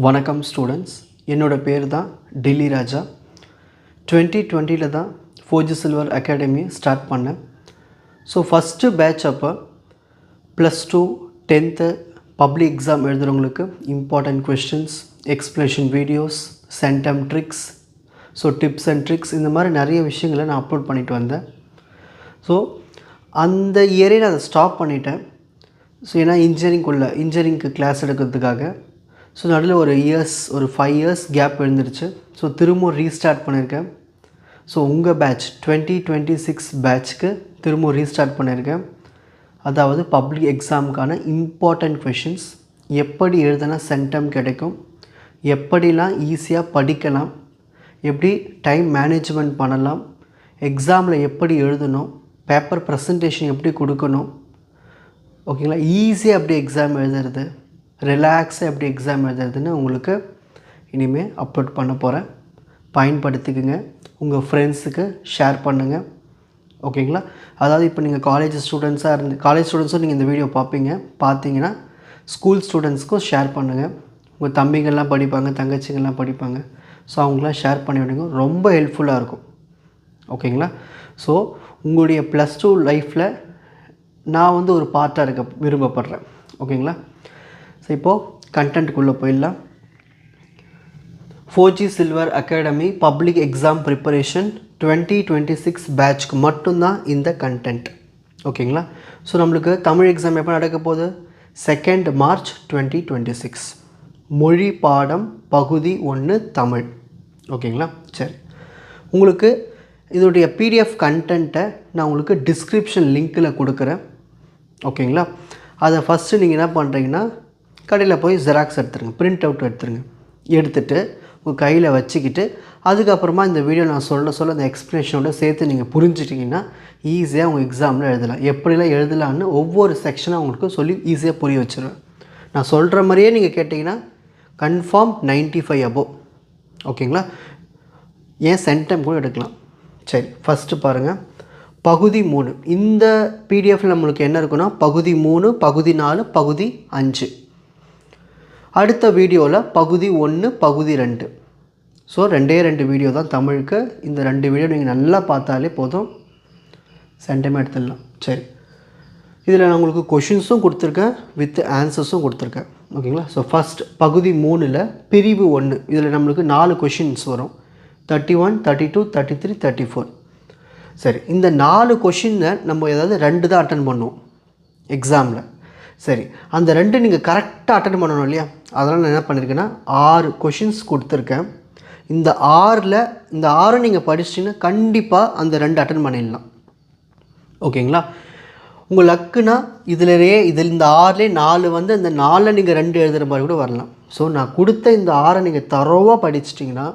வணக்கம் ஸ்டூடெண்ட்ஸ், என்னோட பேர் தான் டில்லி ராஜா. 2020 தான் ஃபோர்ஜி சில்வர் அகாடமி ஸ்டார்ட் பண்ணேன். ஸோ ஃபஸ்ட்டு பேட்ச் அப்போ +2 10th பப்ளிக் எக்ஸாம் எழுதுகிறவங்களுக்கு important questions, explanation videos, centum tricks, so tips and tricks, இந்த மாதிரி நிறைய விஷயங்களை நான் அப்லோட் பண்ணிட்டு வந்தேன். ஸோ அந்த இயரே நான் அதை ஸ்டாப் பண்ணிட்டேன். ஸோ ஏன்னா இன்ஜினியரிங்க்கு கிளாஸ் எடுக்கிறதுக்காக. ஸோ நடுவில் ஒரு 5 இயர்ஸ் கேப் எழுந்துருச்சு. ஸோ திரும்பவும் ரீஸ்டார்ட் பண்ணியிருக்கேன். ஸோ உங்கள் பேட்ச் 2026 பேட்ச்க்கு திரும்பவும் ரீஸ்டார்ட் பண்ணியிருக்கேன். அதாவது பப்ளிக் எக்ஸாமுக்கான இம்பார்ட்டண்ட் கொஷின்ஸ், எப்படி எழுதினா சென்டம் கிடைக்கும், எப்படிலாம் ஈஸியாக படிக்கலாம், எப்படி டைம் மேனேஜ்மெண்ட் பண்ணலாம், எக்ஸாமில் எப்படி எழுதணும், பேப்பர் ப்ரெசன்டேஷன் எப்படி கொடுக்கணும், ஓகேங்களா, ஈஸியாக எப்படி எக்ஸாம் எழுதுறது, ரிலாக்ஸாக எப்படி எக்ஸாம் எழுதுறதுன்னு உங்களுக்கு இனிமேல் அப்லோட் பண்ண போகிறேன். பயன்படுத்திக்குங்க, உங்கள் ஃப்ரெண்ட்ஸுக்கு ஷேர் பண்ணுங்கள், ஓகேங்களா. அதாவது இப்போ நீங்கள் காலேஜ் ஸ்டூடெண்ட்ஸும் நீங்கள் இந்த வீடியோ பார்த்தீங்கன்னா ஸ்கூல் ஸ்டூடெண்ட்ஸ்க்கும் ஷேர் பண்ணுங்கள். உங்கள் தம்பிங்கள்லாம் படிப்பாங்க, தங்கச்சிங்கள்லாம் படிப்பாங்க. ஸோ அவங்களாம் ஷேர் பண்ணி விடுங்க, ரொம்ப ஹெல்ப்ஃபுல்லாக இருக்கும், ஓகேங்களா. ஸோ உங்களுடைய +2 லைஃப்பில் நான் ஒரு பார்ட்டாக இருக்க விரும்பப்படுறேன், ஓகேங்களா. ஸோ இப்போது கண்டென்ட்டுக்குள்ளே போயிடலாம். Four G silver academy public exam preparation 2026 பேட்ச்க்கு மட்டும்தான் இந்த கண்டென்ட், ஓகேங்களா. ஸோ நம்மளுக்கு தமிழ் எக்ஸாம் எப்போ நடக்க போகுது? 2 March 2026. மொழி பாடம் பகுதி 1 தமிழ், ஓகேங்களா. சரி, உங்களுக்கு இதோடைய பிடிஎஃப் கண்டென்ட்டை நான் உங்களுக்கு டிஸ்கிரிப்ஷன் லிங்க்கில் கொடுக்குறேன், ஓகேங்களா. அதை ஃபஸ்ட்டு நீங்கள் என்ன பண்ணுறீங்கன்னா, கடையில் போய் ஜெராக்ஸ் எடுத்துருங்க, பிரிண்ட் அவுட் எடுத்துகிட்டு உங்கள் கையில் வச்சுக்கிட்டு, அதுக்கப்புறமா இந்த வீடியோ நான் சொல்ல அந்த எக்ஸ்ப்ளனேஷனோட சேர்த்து நீங்கள் புரிஞ்சிட்டிங்கன்னா ஈஸியாக உங்கள் எக்ஸாமில் எழுதலாம். எப்படிலாம் எழுதலான்னு ஒவ்வொரு செக்ஷனாக உங்களுக்கு சொல்லி ஈஸியாக புரிய வச்சுருவேன். நான் சொல்கிற மாதிரியே நீங்கள் கேட்டிங்கன்னா கன்ஃபார்ம் 95 above, ஓகேங்களா. ஏன் சென்டம் கூட எடுக்கலாம். சரி, ஃபஸ்ட்டு பாருங்கள், பகுதி 3. இந்த பிடிஎஃப்பில் நம்மளுக்கு என்ன இருக்குன்னா, பகுதி 3, பகுதி 4, பகுதி 5. அடுத்த வீடியோவில் பகுதி 1, பகுதி 2. ஸோ 2 வீடியோ தான் தமிழுக்கு. இந்த 2 வீடியோ நீங்கள் நல்லா பார்த்தாலே போதும், சென்டமே எடுத்துடலாம். சரி, இதில் நான் உங்களுக்கு கொஷின்ஸும் கொடுத்துருக்கேன், வித் ஆன்சர்ஸும் கொடுத்துருக்கேன், ஓகேங்களா. ஸோ ஃபஸ்ட் பகுதி 3ல் பிரிவு 1, இதில் நம்மளுக்கு 4 கொஷின்ஸ் வரும், 31, 32, 33, 34. சரி, இந்த 4 கொஷினை நம்ம ஏதாவது 2 தான் அட்டன் பண்ணுவோம் எக்ஸாமில். சரி, அந்த 2 நீங்கள் கரெக்டாக அட்டன் பண்ணணும் இல்லையா. அதனால் நான் என்ன பண்ணியிருக்கேன்னா 6 கொஷின்ஸ் கொடுத்துருக்கேன். இந்த 6 நீங்கள் படிச்சிட்டிங்கன்னா கண்டிப்பாக அந்த 2 அட்டன் பண்ணிடலாம், ஓகேங்களா. உங்கள் லக்குனா இதில் இந்த 6லே 4 அந்த 4 நீங்கள் 2 எழுதுகிற மாதிரி கூட வரலாம். ஸோ நான் கொடுத்த இந்த 6 நீங்கள் தரோவாக படிச்சிட்டிங்கன்னா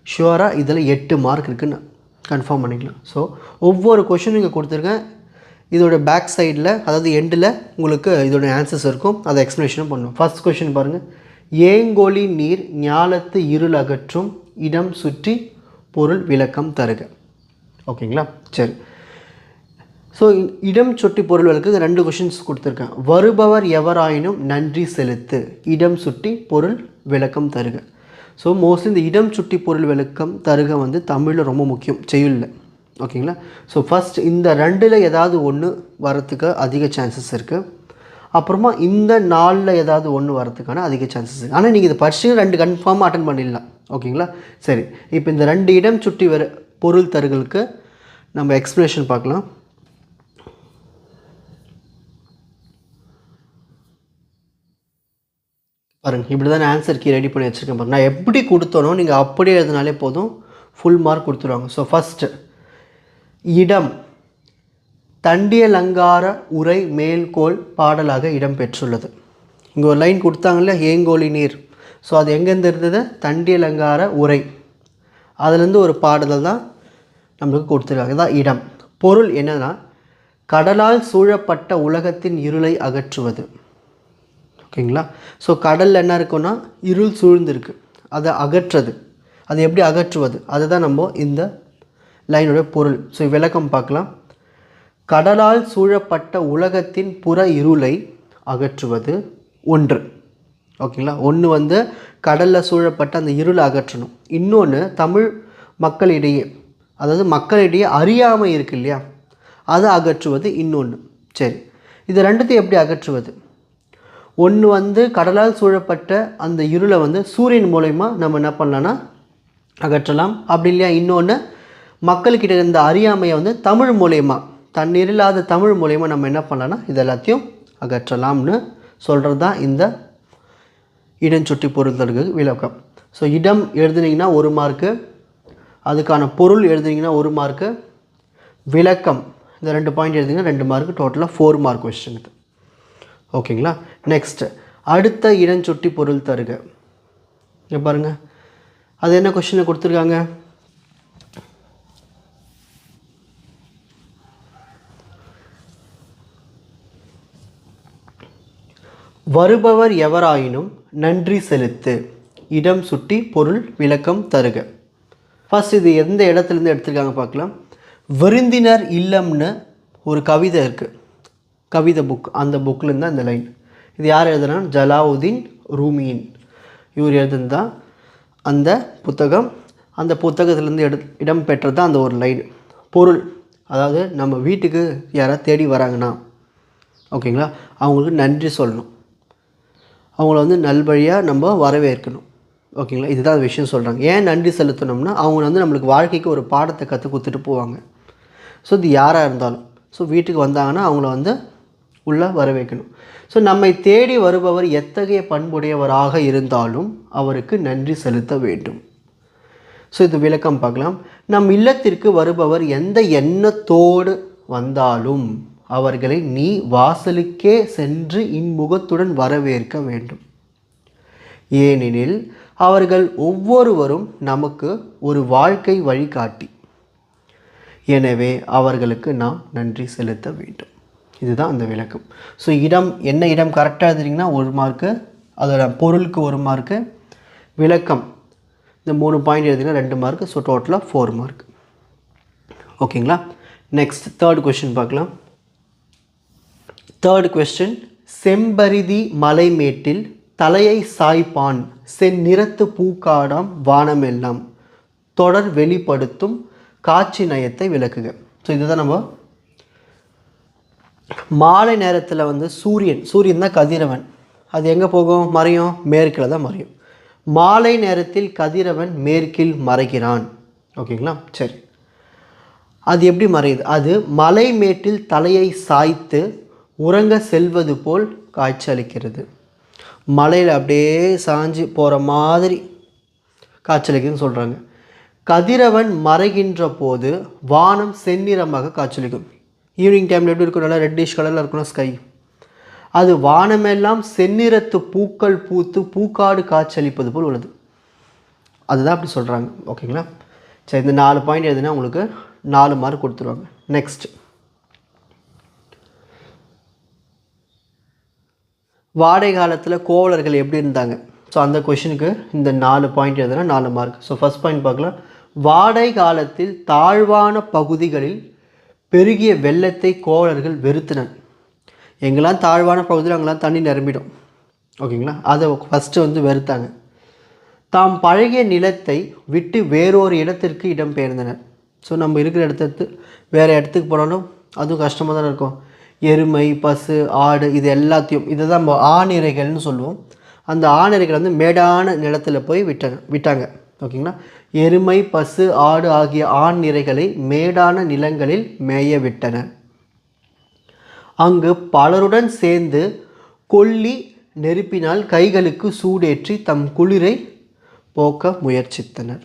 ஷுவராக இதில் 8 மார்க் இருக்குன்னு கன்ஃபார்ம் பண்ணிக்கலாம். ஸோ ஒவ்வொரு கொஷின் நீங்கள் கொடுத்துருக்கேன். இதோட பேக் சைடில், அதாவது எண்டில் உங்களுக்கு இதோட ஆன்சர்ஸ் இருக்கும், அதை எக்ஸ்ப்ளனேஷனும் பண்ணும். ஃபஸ்ட் கொஷின் பாருங்கள், ஏங்கோலி நீர் ஞாலத்து இருள் அகற்றும், இடம் சுற்றி பொருள் விளக்கம் தருக, ஓகேங்களா. சரி, ஸோ இடம் சுற்றி பொருள் விளக்கு 2 கொஷின்ஸ் கொடுத்துருக்கேன். வருபவர் எவராயினும் நன்றி செலுத்து, இடம் சுற்றி பொருள் விளக்கம் தருக. ஸோ மோஸ்ட்லி இந்த இடம் சுற்றி பொருள் விளக்கம் தருக தமிழில் ரொம்ப முக்கியம், செய்யுளில், ஓகேங்களா. ஸோ ஃபஸ்ட் இந்த 2ல் ஏதாவது ஒன்று வரத்துக்கு அதிக சான்சஸ் இருக்குது. அப்புறமா இந்த 4ல் ஏதாவது ஒன்று வரத்துக்கான அதிக சான்சஸ் இருக்குது. ஆனால் நீங்கள் இதை படிச்சு 2 கன்ஃபார்மாக அட்டன் பண்ணிடலாம், ஓகேங்களா. சரி, இப்போ இந்த 2 இடம் சுற்றி வர பொருள் தருகளுக்கு நம்ம எக்ஸ்ப்ளனேஷன் பார்க்கலாம். பாருங்கள், இப்படி தான் ஆன்சர் கீ ரெடி பண்ணி வச்சுருக்கேன். பாருங்கள், நான் எப்படி கொடுத்தனோ நீங்கள் அப்படியே எழுதினாலே போதும், ஃபுல் மார்க் கொடுத்துருவாங்க. ஸோ ஃபஸ்ட்டு இடம் தண்டியலங்கார உரை மேல்கோள் பாடலாக இடம் பெற்றுள்ளது. இங்கே ஒரு லைன் கொடுத்தாங்கல்ல, ஏங்கோலி நீர். ஸோ அது எங்கேருந்து இருந்தது? தண்டியலங்கார உரை, அதுலேருந்து ஒரு பாடல் தான் நம்மளுக்கு கொடுத்துருக்காங்க. தான் இடம். பொருள் என்னன்னா, கடலால் சூழப்பட்ட உலகத்தின் இருளை அகற்றுவது, ஓகேங்களா. ஸோ கடலில் என்ன இருக்குன்னா, இருள் சூழ்ந்துருக்கு, அதை அகற்றுறது. அது எப்படி அகற்றுவது, அதுதான் நம்ம இந்த லைனோட பொருள். ஸோ விளக்கம் பார்க்கலாம். கடலால் சூழப்பட்ட உலகத்தின் புற இருளை அகற்றுவது 1, ஓகேங்களா. 1 கடலில் சூழப்பட்ட அந்த இருளை அகற்றணும். இன்னொன்று தமிழ் மக்களிடையே, அதாவது மக்களிடையே அறியாமை இருக்கு இல்லையா, அதை அகற்றுவது இன்னொன்று. சரி, இது ரெண்டுத்தையும் எப்படி அகற்றுவது? ஒன்று வந்து கடலால் சூழப்பட்ட அந்த இருளை வந்து சூரியன் மூலயமா நம்ம என்ன பண்ணலான்னா அகற்றலாம். அப்படி இல்லையா, இன்னொன்று மக்கள்கிட்ட இருந்த அறியாமையை வந்து தமிழ் மூலயமா, தண்ணீர் இல்லாத தமிழ் மூலயமா நம்ம என்ன பண்ணலான்னா இது எல்லாத்தையும் அகற்றலாம்னு சொல்கிறது தான் இந்த இடஞ்சுட்டி பொருள்தற்கு விளக்கம். ஸோ இடம் எழுதுனீங்கன்னா 1 மார்க்கு, அதுக்கான பொருள் எழுதுனீங்கன்னா 1 மார்க்கு, விளக்கம் இந்த 2 பாயிண்ட் எழுதிங்கன்னா 2 மார்க்கு, டோட்டலாக 4 மார்க் கொஸ்டின் இது. ஓகேங்களா? நெக்ஸ்ட் அடுத்த இடஞ்சுட்டி பொருள் தருக. இங்கே பாருங்கள், அது என்ன கொஸ்டினை கொடுத்துருக்காங்க? வருபவர் எவராயினும் நன்றி செலுத்து, இடம் சுட்டி பொருள் விளக்கம் தருக. ஃபர்ஸ்ட் இது எந்த இடத்துலேருந்து எடுத்துருக்காங்க பார்க்கலாம். விருந்தினர் இல்லம்னு ஒரு கவிதை இருக்குது, கவிதை புக், அந்த புக்கிலேருந்து தான் இந்த லைன். இது யார் எழுதுனா? ஜலாவுதீன் ரூமியின். இவர் எழுதுனதான் அந்த புத்தகம். அந்த புத்தகத்திலேருந்து இடம் பெற்றது தான் அந்த ஒரு லைன். பொருள், அதாவது நம்ம வீட்டுக்கு யாராவது தேடி வராங்கன்னா ஓகேங்களா, அவங்களுக்கு நன்றி சொல்லணும், அவங்கள வந்து நல்வழியாக நம்ம வரவேற்கணும். ஓகேங்களா, இதுதான் விஷயம் சொல்கிறாங்க. ஏன் நன்றி செலுத்தணும்னா அவங்க வந்து நம்மளுக்கு வாழ்க்கைக்கு ஒரு பாடத்தை கற்றுக் கொடுத்துட்டு போவாங்க. ஸோ இது யாராக இருந்தாலும், ஸோ வீட்டுக்கு வந்தாங்கன்னா அவங்கள வந்து உள்ளே வரவேற்கணும். ஸோ நம்மை தேடி வருபவர் எத்தகைய பண்புடையவராக இருந்தாலும் அவருக்கு நன்றி செலுத்த வேண்டும். ஸோ இது விளக்கம் பார்க்கலாம். நம் இல்லத்திற்கு வருபவர் எந்த எண்ணத்தோடு வந்தாலும் அவர்களை நீ வாசலுக்கே சென்று இன்முகத்துடன் வரவேற்க வேண்டும். ஏனெனில் அவர்கள் ஒவ்வொருவரும் நமக்கு ஒரு வாழ்க்கை வழிகாட்டி. எனவே அவர்களுக்கு நாம் நன்றி செலுத்த வேண்டும். இதுதான் அந்த விளக்கம். ஸோ இடம், என்ன இடம் கரெக்டாக எழுதுறீங்கன்னா 1 மார்க்கு, அதோட பொருளுக்கு 1 மார்க்கு, விளக்கம் இந்த 3 பாயிண்ட் எழுதிங்கன்னா 2 மார்க்கு. ஸோ டோட்டலாக 4 மார்க். ஓகேங்களா? நெக்ஸ்ட் தேர்ட் கொஸ்டின் பார்க்கலாம். தேர்ட் கொஸ்டின், செம்பரிதி மலைமேட்டில் தலையை சாய்ப்பான் செந்நிறத்து பூக்காடாம் வானமெல்லாம் தொடர் வெளிப்படுத்தும் காட்சி நயத்தை விளக்குக. ஸோ இதுதான் நம்ம மாலை நேரத்தில் வந்து சூரியன் தான் கதிரவன், அது எங்கே போகும்? மறையும், மேற்கில் தான் மறையும். மாலை நேரத்தில் கதிரவன் மேற்கில் மறைகிறான். ஓகேங்களா? சரி, அது எப்படி மறையுது? அது மலை மேட்டில் தலையை சாய்த்து உறங்க செல்வது போல் காட்சியளிக்கிறது. மலையில் அப்படியே சாஞ்சு போகிற மாதிரி காட்சியளிக்குதுன்னு சொல்கிறாங்க. கதிரவன் மறைகின்ற போது வானம் செந்நிறமாக காட்சியளிக்கும். ஈவினிங் டைமில் எப்படி இருக்கும்? நல்லா ரெட்டிஷ் கலரில் இருக்கணும் ஸ்கை. அது வானமெல்லாம் செந்நிறத்து பூக்கள் பூத்து பூக்காடு காட்சியளிப்பது போல் உள்ளது. அதுதான் அப்படி சொல்கிறாங்க. ஓகேங்களா? சரி, இந்த 4 பாயிண்ட் எழுதுனா உங்களுக்கு 4 மார்க் கொடுத்துருவாங்க. நெக்ஸ்ட், வாடகை காலத்தில் கோவலர்கள் எப்படி இருந்தாங்க? ஸோ அந்த கொஷினுக்கு இந்த 4 பாயிண்ட் எழுதுனா 4 மார்க். ஸோ ஃபஸ்ட் பாயிண்ட் பார்க்கலாம். வாடகை காலத்தில் தாழ்வான பகுதிகளில் பெருகிய வெள்ளத்தை கோவலர்கள் வெறுத்தனர். எங்கெல்லாம் தாழ்வான பகுதியில் அங்கெல்லாம் தண்ணி நிரம்பிடும். ஓகேங்களா? அதை ஃபஸ்ட்டு வந்து வெறுத்தாங்க. தாம் பழகிய நிலத்தை விட்டு வேறொரு இடத்திற்கு இடம் பெயர்ந்தனர். ஸோ நம்ம இருக்கிற இடத்துக்கு வேறு இடத்துக்கு போனாலும் அதுவும் கஷ்டமாக தானே இருக்கும். எருமை, பசு, ஆடு, இது எல்லாத்தையும், இதை தான் நம்ம ஆணிரைகள்னு சொல்லுவோம். அந்த ஆணிரைகள் வந்து மேடான நிலத்தில் போய் விட்டாங்க. ஓகேங்களா? எருமை, பசு, ஆடு ஆகிய ஆண் நிறைகளை மேடான நிலங்களில் மேய விட்டனர். அங்கு பலருடன் சேர்ந்து கொல்லி நெருப்பினால் கைகளுக்கு சூடேற்றி தம் குளிரை போக்க முயற்சித்தனர்.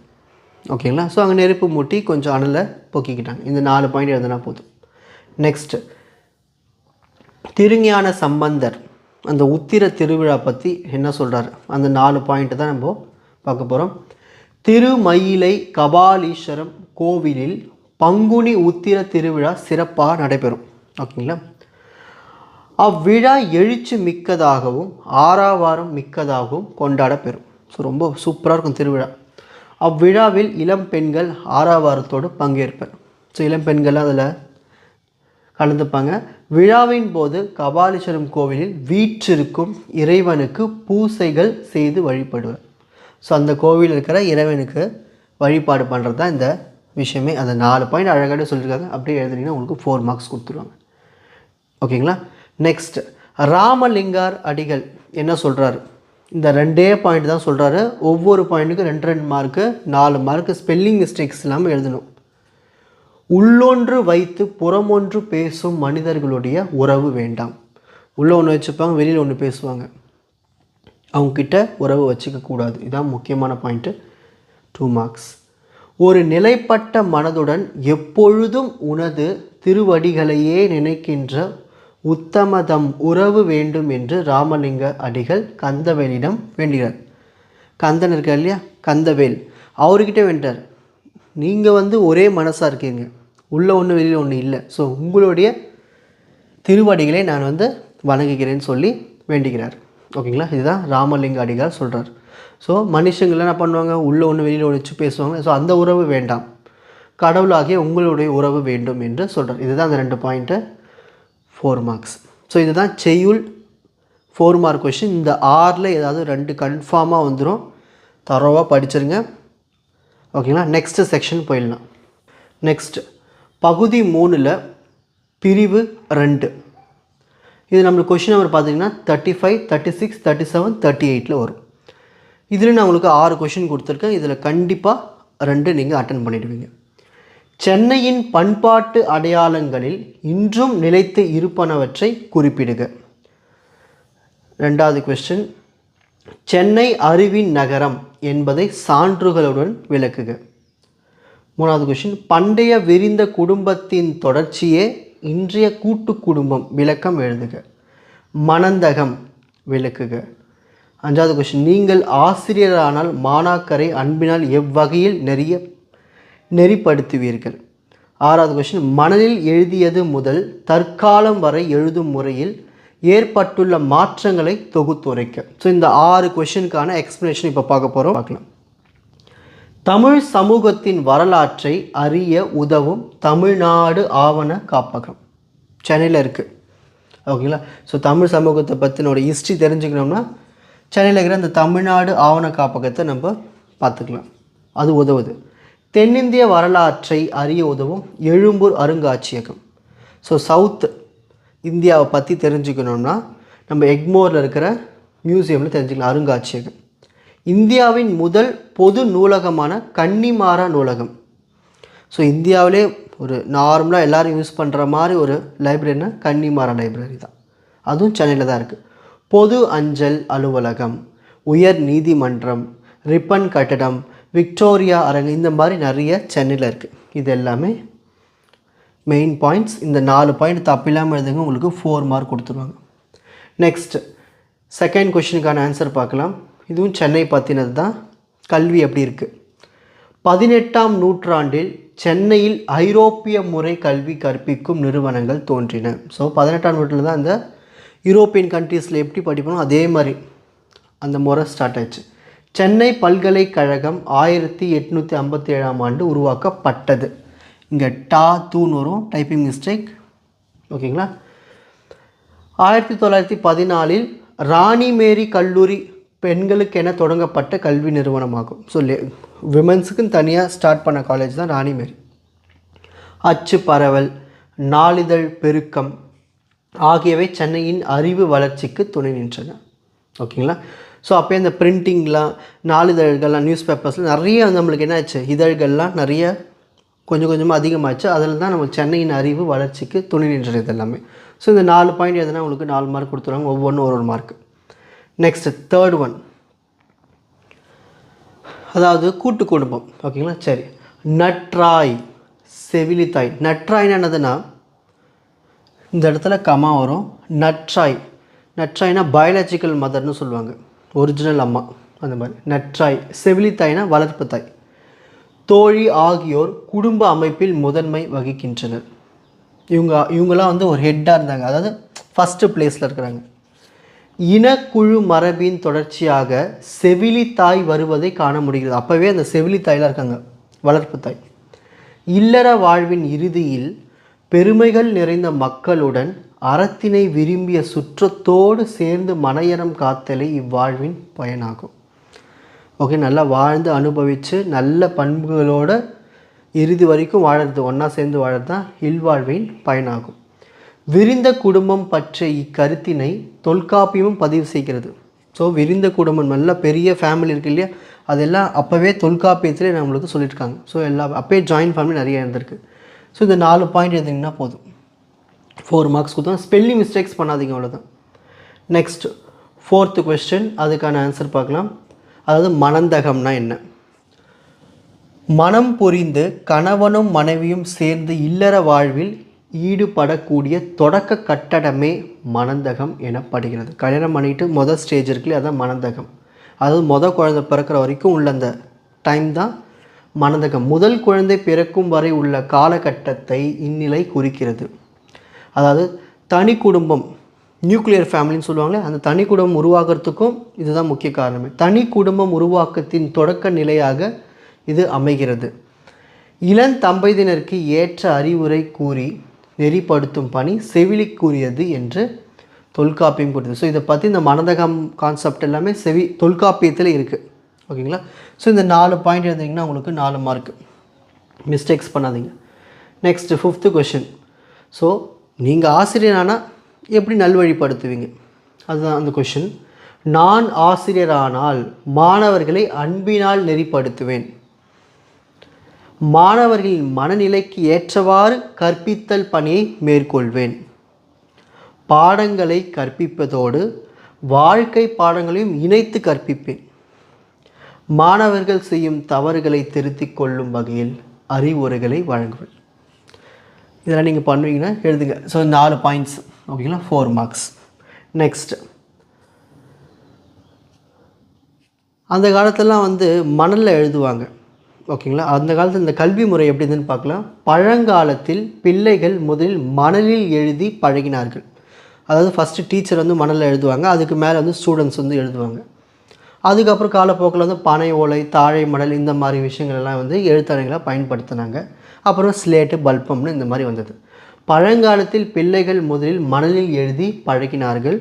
ஓகேங்களா? ஸோ அங்கே நெருப்பு மூட்டி கொஞ்சம் அனலை போக்கிக்கிட்டாங்க. இந்த 4 பாயிண்ட் எழுதுனா போதும். நெக்ஸ்ட், திருஞான சம்பந்தர் அந்த உத்திர திருவிழா பற்றி என்ன சொல்கிறார்? அந்த 4 பாயிண்ட்டு தான் நம்ம பார்க்க போகிறோம். திருமயிலை கபாலீஸ்வரம் கோவிலில் பங்குனி உத்திர திருவிழா சிறப்பாக நடைபெறும். ஓகேங்களா? அவ்விழா எழுச்சி மிக்கதாகவும் ஆறாவாரம் மிக்கதாகவும் கொண்டாடப்பெறும். ஸோ ரொம்ப சூப்பராக இருக்கும் திருவிழா. அவ்விழாவில் இளம் பெண்கள் ஆறாவாரத்தோடு பங்கேற்பர். ஸோ இளம் பெண்கள் அதில் கலந்துப்பாங்க. விழாவின் போது கபாலீஸ்வரம் கோவிலில் வீற்றிருக்கும் இறைவனுக்கு பூசைகள் செய்து வழிபடுவர். ஸோ அந்த கோவில் இருக்கிற இறைவனுக்கு வழிபாடு பண்ணுறது தான் இந்த விஷயமே. அந்த 4 பாயிண்ட் அழகாக சொல்லியிருக்காங்க. அப்படியே எழுதுனீங்கன்னா உங்களுக்கு 4 மார்க்ஸ் கொடுத்துருவாங்க. ஓகேங்களா. நெக்ஸ்ட் ராமலிங்கார் அடிகள் என்ன சொல்கிறாரு? இந்த 2 பாயிண்ட் தான் சொல்கிறாரு. ஒவ்வொரு பாயிண்ட்டுக்கு 2 மார்க்கு, 4 மார்க்கு ஸ்பெல்லிங் மிஸ்டேக்ஸ் இல்லாமல் எழுதணும். உள்ளொன்று வைத்து புறமொன்று பேசும் மனிதர்களுடைய உறவு வேண்டாம். உள்ளே ஒன்று வச்சுப்பாங்க, வெளியில் ஒன்று பேசுவாங்க. அவங்கக்கிட்ட உறவு வச்சுக்கக்கூடாது. இதுதான் முக்கியமான பாயிண்ட்டு. 2 மார்க்ஸ். ஒரு நிலைப்பட்ட மனதுடன் எப்பொழுதும் உனது திருவடிகளையே நினைக்கின்ற உத்தமதம் உறவு வேண்டும் என்று ராமலிங்க அடிகள் கந்தவேலிடம் வேண்டுகிறார். கந்தன் இருக்கார் இல்லையா, கந்தவேல், அவர்கிட்ட வேண்டார். நீங்கள் ஒரே மனசாக இருக்கீங்க, உள்ளே ஒன்று வெளியில் ஒன்று இல்லை. ஸோ உங்களுடைய திருவடிகளை நான் வணங்குகிறேன்னு சொல்லி வேண்டுகிறார். ஓகேங்களா. இதுதான் ராமலிங்க அடிகள் சொல்கிறார். ஸோ மனுஷங்கள்லாம் என்ன பண்ணுவாங்க, உள்ளே ஒன்று வெளியில் ஒன்று வச்சு பேசுவாங்க. ஸோ அந்த உறவு வேண்டாம், கடவுளாகிய உங்களுடைய உறவு வேண்டும் என்று சொல்கிறார். இதுதான் அந்த 2 பாயிண்ட்டு, 4 மார்க்ஸ். ஸோ இதுதான் செய்யுள் 4 மார்க் கொஷின். இந்த 6ல் ஏதாவது 2 கன்ஃபார்மாக வந்துடும். தரோவாக படிச்சிருங்க. ஓகேங்களா. நெக்ஸ்ட்டு செக்ஷன் போயிடலாம். நெக்ஸ்ட் பகுதி 3ல் பிரிவு 2. இது நம்மளுக்கு கொஷின் நம்பர் பார்த்தீங்கன்னா 35, 36, 37, 38 வரும். இதில் நான் உங்களுக்கு 6 கொஷின் கொடுத்துருக்கேன். இதில் கண்டிப்பாக 2 நீங்கள் அட்டன் பண்ணிடுவீங்க. சென்னையின் பண்பாட்டு அடையாளங்களில் இன்றும் நிலைத்து இருப்பனவற்றை குறிப்பிடுக. 2வது கொஸ்டின், சென்னை அறிவின் நகரம் என்பதை சான்றுகளுடன் விளக்குக. 3வது கொஸ்டின், பண்டைய விரிந்த குடும்பத்தின் தொடர்ச்சியே இன்றைய கூட்டு குடும்பம், விளக்கம் எழுதுக. மணந்தகம் விளக்குக. 5வது கொஸ்டின், நீங்கள் ஆசிரியரானால் மாணாக்கரை அன்பினால் எவ்வகையில் நெறிப்படுத்துவீர்கள். 6வது கொஸ்டின், மணலில் எழுதியது முதல் தற்காலம் வரை எழுதும் முறையில் ஏற்பட்டுள்ள மாற்றங்களை தொகுத்துரைக்க. ஸோ இந்த 6 கொஷினுக்கான எக்ஸ்ப்ளனேஷன் இப்போ பார்க்கலாம். தமிழ் சமூகத்தின் வரலாற்றை அறிய உதவும் தமிழ்நாடு ஆவண காப்பகம் சென்னையில் இருக்குது. ஓகேங்களா. ஸோ தமிழ் சமூகத்தை பற்றினோட ஹிஸ்ட்ரி தெரிஞ்சுக்கணும்னா சென்னையில் இருக்கிற அந்த தமிழ்நாடு ஆவண காப்பகத்தை நம்ம பார்த்துக்கலாம். அது உதவுது. தென்னிந்திய வரலாற்றை அறிய உதவும் எழும்பூர் அருங்காட்சியகம். ஸோ சவுத் இந்தியாவை பற்றி தெரிஞ்சுக்கணும்னா நம்ம எக்மோரில் இருக்கிற மியூசியமில் தெரிஞ்சுக்கலாம், அருங்காட்சியகம். இந்தியாவின் முதல் பொது நூலகமான கன்னிமாரா நூலகம். ஸோ இந்தியாவிலே ஒரு நார்மலாக எல்லோரும் யூஸ் பண்ணுற மாதிரி ஒரு லைப்ரரினா கன்னிமாரா லைப்ரரி தான். அதுவும் சென்னையில் தான் இருக்குது. பொது அஞ்சல் அலுவலகம், உயர் நீதிமன்றம், ரிப்பன் கட்டடம், விக்டோரியா அரங்கு, இந்த மாதிரி நிறைய சென்னையில் இருக்குது. இது எல்லாமே மெயின் பாயிண்ட்ஸ். இந்த 4 பாயிண்ட் தப்பில்லாமல் எழுதுங்க, உங்களுக்கு 4 மார்க் கொடுத்துருவாங்க. நெக்ஸ்ட் செகண்ட் கொஷினுக்கான ஆன்சர் பார்க்கலாம். இதுவும் சென்னை பற்றினது தான். கல்வி எப்படி இருக்குது? 18ஆம் நூற்றாண்டில் சென்னையில் ஐரோப்பிய முறை கல்வி கற்பிக்கும் நிறுவனங்கள் தோன்றின. ஸோ 18ஆம் நூற்றாண்டில் தான் அந்த யூரோப்பியன் கண்ட்ரீஸில் எப்படி படிக்கணும் அதே மாதிரி அந்த முறை ஸ்டார்ட் ஆயிடுச்சு. சென்னை பல்கலைக்கழகம் 1857ஆம் ஆண்டு உருவாக்கப்பட்டது. இங்கே தூன்னு வரும், டைப்பிங் மிஸ்டேக். ஓகேங்களா. 1914இல் ராணி மேரி கல்லூரி பெண்களுக்கென தொடங்கப்பட்ட கல்வி நிறுவனமாகும். ஸோ விமென்ஸுக்குன்னு தனியாக ஸ்டார்ட் பண்ண காலேஜ் தான் ராணி மேரி. அச்சு பரவல், நாளிதழ் பெருக்கம் ஆகியவை சென்னையின் அறிவு வளர்ச்சிக்கு துணை நின்றன. ஓகேங்களா. ஸோ அப்போ இந்த பிரிண்டிங்லாம், நாளிதழ்கள்லாம், நியூஸ் பேப்பர்ஸ்லாம் நிறைய நம்மளுக்கு என்ன ஆச்சு, இதழ்கள்லாம் நிறைய கொஞ்சம் கொஞ்சமாக அதிகமாகிடுச்சு. அதில் தான் நம்ம சென்னையின் அறிவு வளர்ச்சிக்கு துணை நின்றது எல்லாமே. ஸோ இந்த 4 பாயிண்ட் எதுனா உங்களுக்கு 4 மார்க் கொடுத்துருவாங்க, ஒவ்வொன்றும் ஒரு மார்க். நெக்ஸ்ட் தேர்ட் ஒன், அதாவது கூட்டு குடும்பம். ஓகேங்களா. சரி, நற்றாய் செவிலித்தாய். நற்றாய்னா என்னதுன்னா இந்த இடத்துல கமா வரும். நற்றாய்னா பயாலஜிக்கல் மதர்னு சொல்லுவாங்க, ஒரிஜினல் அம்மா அந்த மாதிரி. நற்றாய். செவிலித்தாய்னா வளர்ப்பு தாய். தோழி ஆகியோர் குடும்ப அமைப்பில் முதன்மை வகிக்கின்றனர். இவங்களாம் ஒரு ஹெட்டாக இருந்தாங்க, அதாவது ஃபஸ்ட்டு பிளேஸில் இருக்கிறாங்க. இனக்குழு மரபின் தொடர்ச்சியாக செவிலித்தாய் வருவதை காண முடிகிறது. அப்போவே அந்த செவிலித்தாயெலாம் இருக்காங்க, வளர்ப்பு தாய். இல்லற வாழ்வின் இறுதியில் பெருமைகள் நிறைந்த மக்களுடன் அறத்தினை விரும்பிய சுற்றத்தோடு சேர்ந்து மனையறம் காத்தலே இவ்வாழ்வின் பயனாகும். ஓகே, நல்லா வாழ்ந்து அனுபவித்து நல்ல பண்புகளோடு இறுதி வரைக்கும் வாழறது, ஒன்றா சேர்ந்து வாழறது தான் இல்வாழ்வின் பயனாகும். விரிந்த குடும்பம் பற்றிய இக்கருத்தினை தொல்காப்பியமும் பதிவு செய்கிறது. ஸோ விரிந்த குடும்பம், நல்ல பெரிய ஃபேமிலி இருக்குது இல்லையா, அதெல்லாம் அப்போவே தொல்காப்பியத்திலே நம்மளுக்கு சொல்லியிருக்காங்க. ஸோ அப்போயே ஜாயின்ட் ஃபேமிலி நிறைய இருந்திருக்கு. ஸோ இந்த 4 பாயிண்ட் எழுதிங்கன்னா போதும், 4 மார்க்ஸ் கொடுத்தோம். ஸ்பெல்லிங் மிஸ்டேக்ஸ் பண்ணாதீங்க, அவ்வளோதான். நெக்ஸ்ட் 4th கொஸ்டின், அதுக்கான ஆன்சர் பார்க்கலாம். அதாவது மணந்தகம்னா என்ன? மனம் புரிந்து கணவனும் மனைவியும் சேர்ந்து இல்லற வாழ்வில் ஈடுபடக்கூடிய தொடக்க கட்டடமே மணந்தகம் எனப்படுகிறது. கல்யாணம் பண்ணிட்டு முதல் ஸ்டேஜ் இருக்குல்ல, அதுதான் மணந்தகம். அதாவது குழந்தை பிறக்கிற வரைக்கும் உள்ள அந்த டைம் தான் மணந்தகம். முதல் குழந்தை பிறக்கும் வரை உள்ள காலகட்டத்தை இந்நிலை குறிக்கிறது. அதாவது தனி குடும்பம், நியூக்ளியர் ஃபேமிலின்னு சொல்லுவாங்களே, அந்த தனி குடும்பம் உருவாகிறதுக்கும் இதுதான் முக்கிய காரணமே. தனி குடும்பம் உருவாக்கத்தின் தொடக்க நிலையாக இது அமைகிறது. இளந்தம்பதியினருக்கு ஏற்ற அறிவுரை கூறி நெறிப்படுத்தும் பணி செவிலிக்குரியது என்று தொல்காப்பியம் கொடுத்தது. ஸோ இதை பற்றி இந்த மணந்தகம் கான்செப்ட் எல்லாமே தொல்காப்பியத்தில் இருக்குது. ஓகேங்களா? ஸோ இந்த 4 பாயிண்ட் எழுதிங்கன்னா உங்களுக்கு 4 மார்க். மிஸ்டேக்ஸ் பண்ணாதீங்க. Next 5th question. ஸோ நீங்கள் ஆசிரியரானால் எப்படி நல்வழிப்படுத்துவீங்க, அதுதான் அந்த கொஷின். நான் ஆசிரியரானால் மாணவர்களை அன்பினால் நெறிப்படுத்துவேன். மாணவர்களின் மனநிலைக்கு ஏற்றவாறு கற்பித்தல் பணியை மேற்கொள்வேன். பாடங்களை கற்பிப்பதோடு வாழ்க்கை பாடங்களையும் இணைத்து கற்பிப்பேன். மாணவர்கள் செய்யும் தவறுகளை திருத்திக் கொள்ளும் வகையில் அறிவுரைகளை வழங்குவேன். இதெல்லாம் நீங்கள் பண்ணுவீங்கன்னா எழுதுங்க. So 4 points. ஓகேங்களா? 4 மார்க்ஸ். நெக்ஸ்ட், அந்த காலத்திலலாம் மணலில் எழுதுவாங்க. ஓகேங்களா? அந்த காலத்தில் இந்த கல்வி முறை எப்படி இருந்துன்னு பார்க்கலாம். பழங்காலத்தில் பிள்ளைகள் முதலில் மணலில் எழுதி பழகினார்கள். அதாவது ஃபஸ்ட்டு டீச்சர் மணலில் எழுதுவாங்க, அதுக்கு மேலே ஸ்டூடெண்ட்ஸ் எழுதுவாங்க. அதுக்கப்புறம் காலப்போக்கில் பனை ஓலை, தாழை மடல், இந்த மாதிரி விஷயங்கள்லாம் எழுத்தாணிகளாக பயன்படுத்தினாங்க. அப்புறம் ஸ்லேட்டு, பல்பம்னு இந்த மாதிரி வந்தது. பழங்காலத்தில் பிள்ளைகள் முதலில் மணலில் எழுதி பழகினார்கள்.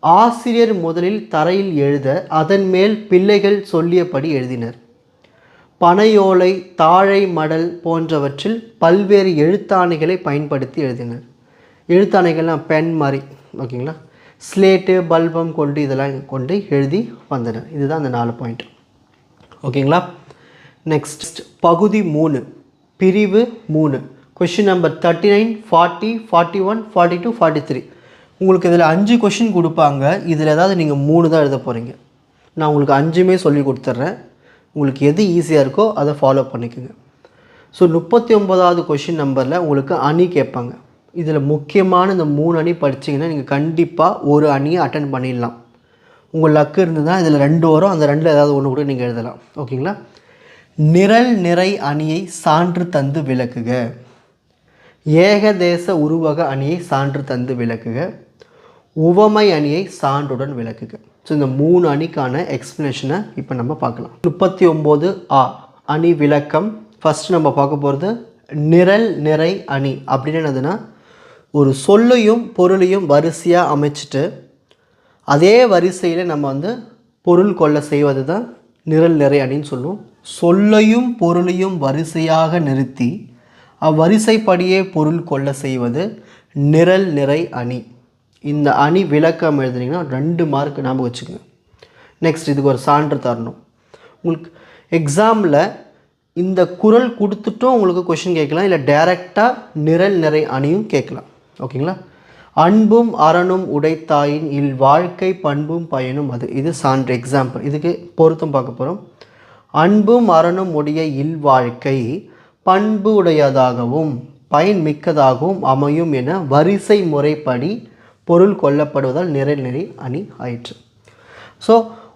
ஆசிரியர் முதலில் தரையில் எழுத அதன் மேல் பிள்ளைகள் சொல்லியபடி எழுதினர். பனையோலை, தாழை மடல் போன்றவற்றில் பல்வேறு எழுத்தாணைகளை பயன்படுத்தி எழுதினர். எழுத்தாணைகள்லாம் பென் மாதிரி. ஓகேங்களா? ஸ்லேட்டு, பல்பம் கொண்டு இதெல்லாம் கொண்டு எழுதி வந்தனர். இதுதான் அந்த 4 பாயிண்ட். ஓகேங்களா? நெக்ஸ்ட் பகுதி 3, பிரிவு 3, கொஷின் நம்பர் 39, 40, 41, 42, 43. உங்களுக்கு இதில் 5 கொஷின் கொடுப்பாங்க. இதில் ஏதாவது நீங்கள் 3 தான் எழுத போகிறீங்க. நான் உங்களுக்கு 5மே சொல்லி கொடுத்துட்றேன். உங்களுக்கு எது ஈஸியாக இருக்கோ அதை ஃபாலோ பண்ணிக்கோங்க. ஸோ 39வது கொஷின் நம்பரில் உங்களுக்கு அணி கேட்பாங்க. இதில் முக்கியமான இந்த 3 அணி படிச்சிங்கன்னா நீங்கள் கண்டிப்பாக ஒரு அணியை அட்டன் பண்ணிடலாம். உங்கள் லக்கு இருந்ததுன்னா இதில் 2 வரும், அந்த 2ல் ஏதாவது ஒன்று கூட நீங்கள் எழுதலாம். ஓகேங்களா? நிரல் நிறை அணியை சான்று தந்து விளக்குக. ஏகதேச உருவக அணியை சான்று தந்து விளக்குக. உவமை அணியை சான்றுடன் விளக்குக. ஸோ இந்த 3 அணிக்கான எக்ஸ்ப்ளனேஷனை இப்போ நம்ம பார்க்கலாம். 39 அணி விளக்கம். ஃபஸ்ட்டு நம்ம பார்க்க போகிறது நிரல் நிறை அணி. அப்படின்னு என்னதுன்னா, ஒரு சொல்லையும் பொருளையும் வரிசையாக அமைச்சிட்டு அதே வரிசையில் நம்ம பொருள் கொள்ள செய்வது தான் நிரல் நிறை அணின்னு சொல்லுவோம். சொல்லையும் பொருளையும் வரிசையாக நிறுத்தி அவ்வரிசைப்படியே பொருள் கொள்ள செய்வது நிரல் நிறை அணி. இந்த அணி விளக்கம் எழுதுனீங்கன்னா 2 மார்க் ஞாபகம் வச்சுக்கோங்க. நெக்ஸ்ட், இதுக்கு ஒரு சான்று தரணும். உங்களுக்கு எக்ஸாமில் இந்த குறள் கொடுத்துட்டும் உங்களுக்கு கொஷின் கேட்கலாம், இல்லை டைரெக்டாக நிரல் நிறை அணியும் கேட்கலாம். ஓகேங்களா? அன்பும் அறனும் உடைத்தாயின் இல் வாழ்க்கை பண்பும் பயனும் அது. இது சான்று எக்ஸாம்பிள். இதுக்கு பொருத்தம் பார்க்க போகிறோம். அன்பும் அறனும் உடைய இல் வாழ்க்கை பண்பு உடையதாகவும் பயன் மிக்கதாகவும் அமையும் என வரிசை முறைப்படி பொருள் கொள்ளப்படுவதால் நிரல் நிறை அணி ஆயிற்று. ஸோ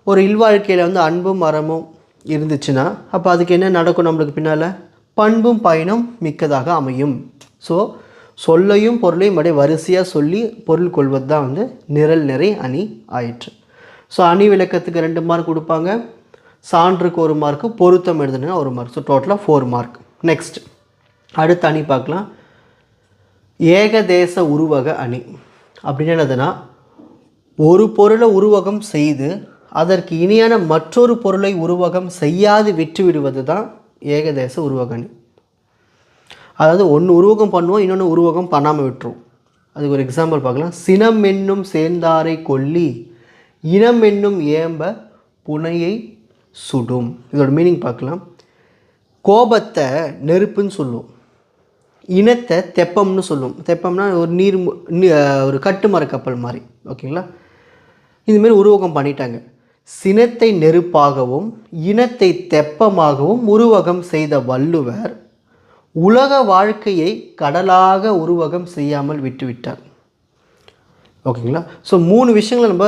ஒரு இல்வாழ்க்கையில் அன்பும் அறமும் இருந்துச்சுன்னா அப்போ அதுக்கு என்ன நடக்கும்? நம்மளுக்கு பின்னால் பண்பும் பயனும் மிக்கதாக அமையும். ஸோ சொல்லையும் பொருளையும் அப்படியே வரிசையாக சொல்லி பொருள் கொள்வது தான் நிரல் நிறை அணி ஆயிற்று. ஸோ அணி விளக்கத்துக்கு 2 மார்க் கொடுப்பாங்க, சான்றுக்கு 1 மார்க்கு, பொருத்தம் எழுதுனா 1 மார்க். ஸோ டோட்டலாக 4 மார்க். நெக்ஸ்ட், அடுத்த அணி பார்க்கலாம். ஏகதேச உருவக அணி. அப்படின்னு என்னதுன்னா, ஒரு பொருளை உருவகம் செய்து அதற்கு இணையான மற்றொரு பொருளை உருவகம் செய்யாது விட்டுவிடுவது தான் ஏகதேச உருவக அணி. அதாவது ஒன்று உருவகம் பண்ணுவோம், இன்னொன்று உருவகம் பண்ணாமல் விட்டுரும். அதுக்கு ஒரு எக்ஸாம்பிள் பார்க்கலாம். சினம் என்னும் சேர்ந்தாரை கொல்லி இனம் என்னும் ஏம்ப புனையை சுடும். இதோட மீனிங் பார்க்கலாம். கோபத்தை நெருப்புன்னு சொல்லுவோம், இனத்தை தெப்பம்னு சொல்லுவோம். தெப்பம்னா ஒரு ஒரு கட்டுமர கப்பல் மாதிரி. ஓகேங்களா? இதுமாரி உருவகம் பண்ணிட்டாங்க. சினத்தை நெருப்பாகவும் இனத்தை தெப்பமாகவும் உருவகம் செய்த வள்ளுவர் உலக வாழ்க்கையை கடலாக உருவகம் செய்யாமல் விட்டுவிட்டார். ஓகேங்களா? ஸோ 3 விஷயங்களை நம்ம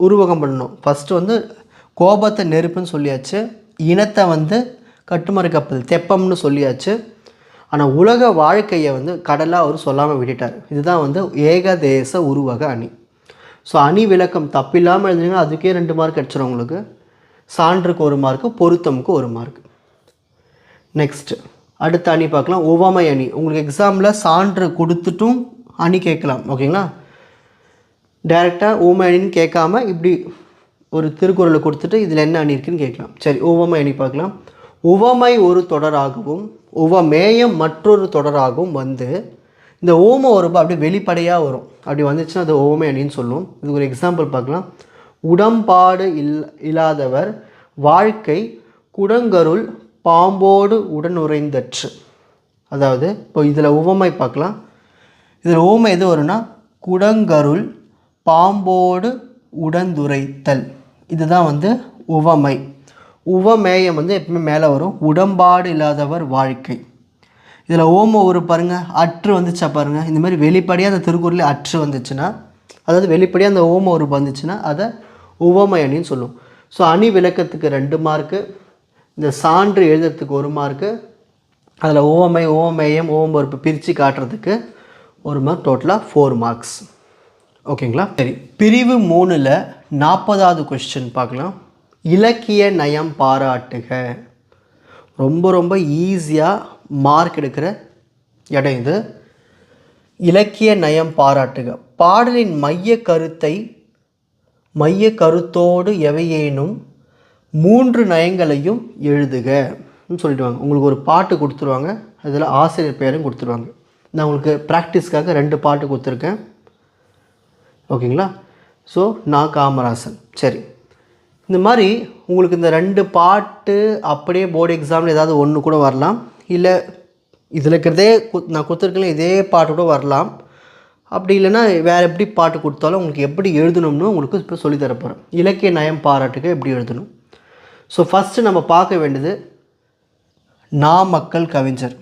உருவகம் பண்ணணும். ஃபஸ்ட்டு கோபத்தை நெருப்புன்னு சொல்லியாச்சு, இனத்தை கட்டுமர கப்பல் தெப்பம்னு சொல்லியாச்சு. ஆனால் உலக வாழ்க்கையை கடலாக அவர் சொல்லாமல் விட்டுட்டார். இதுதான் ஏகதேச உருவக அணி. ஸோ அணி விளக்கம் தப்பில்லாமல் எழுதுனீங்கன்னா அதுக்கே 2 மார்க் அடிச்சிடும் உங்களுக்கு. சான்றுக்கு 1 மார்க்கு, பொருத்தமுக்கு 1 மார்க். நெக்ஸ்ட்டு அடுத்த அணி பார்க்கலாம். உவமை அணி. உங்களுக்கு எக்ஸாமில் சான்று கொடுத்துட்டும் அணி கேட்கலாம். ஓகேங்களா? டைரெக்டாக உவமை அணின்னு கேட்காம இப்படி ஒரு திருக்குறளை கொடுத்துட்டு இதில் என்ன அணி இருக்குன்னு கேட்கலாம். சரி, உவமை அணி பார்க்கலாம். உவமை ஒரு தொடராகவும் உவமேயம் மற்றொரு தொடராகவும் இந்த ஓம உருவம் அப்படியே வெளிப்படையாக வரும். அப்படி வந்துச்சுன்னா அது ஓமை அணின்னு சொல்லுவோம். இதுக்கு ஒரு எக்ஸாம்பிள் பார்க்கலாம். உடம்பாடு இல்லாதவர் வாழ்க்கை குடங்கருள் பாம்போடு உடனுறைந்தற்று. அதாவது இப்போ இதில் உவமை பார்க்கலாம். இதில் ஓமை எது வரும்னா குடங்கருள் பாம்போடு உடந்துரைத்தல். இதுதான் உவமை. உவமேயம் எப்பவுமே மேலே வரும். உடம்பாடு இல்லாதவர் வாழ்க்கை. இதில் ஓம ஒரு பாருங்கள், அற்று வந்துச்சா பாருங்கள். இந்த மாதிரி வெளிப்படையாக அந்த திருக்குறளில் அற்று வந்துச்சுன்னா, அதாவது வெளிப்படையாக அந்த ஓம ஒரு வந்துச்சுன்னா அதை உவமை அணின்னு சொல்லுவோம். ஸோ அணி விளக்கத்துக்கு 2 மார்க்கு, இந்த சான்று எழுதுறதுக்கு 1 மார்க்கு, அதில் ஓமை ஓமேயம் ஓமொருப்பு பிரித்து காட்டுறதுக்கு 1 மார்க், டோட்டலாக 4 மார்க்ஸ். ஓகேங்களா? சரி, பிரிவு 3ல் 40வது கொஸ்டின் பார்க்கலாம். இலக்கிய நயம் பாராட்டுக. ரொம்ப ரொம்ப ஈஸியாக மார்க் எடுக்கிற இடம் இது. இலக்கிய நயம் பாராட்டுக. பாடலின் மைய கருத்தோடு எவையேனும் 3 நயங்களையும் எழுதுகன்னு சொல்லிடுவாங்க. உங்களுக்கு ஒரு பாட்டு கொடுத்துருவாங்க, அதில் ஆசிரியர் பேரும் கொடுத்துருவாங்க. நான் உங்களுக்கு ப்ராக்டிஸ்க்காக 2 பாட்டு கொடுத்துருக்கேன். ஓகேங்களா? ஸோ நான் காமராசன். சரி, இந்த மாதிரி உங்களுக்கு இந்த 2 பாட்டு அப்படியே போர்டு எக்ஸாமில் ஏதாவது ஒன்று கூட வரலாம். இல்லை இதில் இருக்கிறதே நான் கொடுத்துருக்கேன் இதே பாட்டு கூட வரலாம். அப்படி இல்லைன்னா வேறு எப்படி பாட்டு கொடுத்தாலும் உங்களுக்கு எப்படி எழுதணும்னு உங்களுக்கு இப்போ சொல்லித்தரப்போகிறேன். இலக்கிய நயம் பாராட்டுக்கு எப்படி எழுதணும். ஸோ ஃபஸ்ட்டு நம்ம பார்க்க வேண்டியது நாமக்கல் கவிஞர்.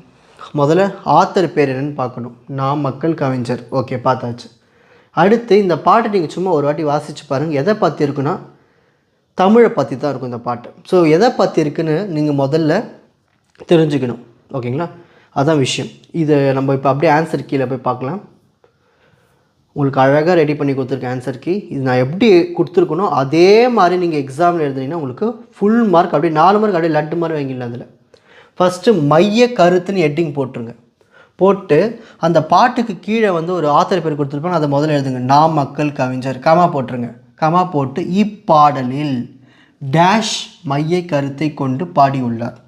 முதல்ல ஆத்தர் பேர் என்னன்னு பார்க்கணும். நாமக்கல் கவிஞர். ஓகே, பார்த்தாச்சு. அடுத்து இந்த பாட்டை நீங்கள் சும்மா ஒரு வாட்டி வாசித்து பாருங்கள். எதை பற்றி இருக்குன்னா தமிழை பற்றி தான் இருக்கும் இந்த பாட்டு. ஸோ எதை பற்றி இருக்குன்னு நீங்கள் முதல்ல தெரிஞ்சுக்கணும். ஓகேங்களா? அதுதான் விஷயம். இதை நம்ம இப்போ அப்படியே ஆன்சர் கீழே போய் பார்க்கலாம். உங்களுக்கு அழகாக ரெடி பண்ணி கொடுத்துருக்கேன் ஆன்சர் கீ. இது நான் எப்படி கொடுத்துருக்கணும் அதே மாதிரி நீங்கள் எக்ஸாமில் எழுதுனீங்கன்னா உங்களுக்கு ஃபுல் மார்க் அப்படியே 4 மார்க் அப்படியே லட்டு மாதிரி வாங்கிடலாம். அதில் ஃபஸ்ட்டு மைய கருத்துன்னு ஹெட்டிங் போட்டுருங்க. போட்டு அந்த பாட்டுக்கு கீழே ஒரு ஆத்தர் பேர் கொடுத்துருப்பாங்க, அதை முதல்ல எழுதுங்க. நாமக்கல் கவிஞர், கமா போட்டுருங்க. கமா போட்டு இப்பாடலில் டேஷ் மைய கருத்தை கொண்டு பாடியுள்ளார்.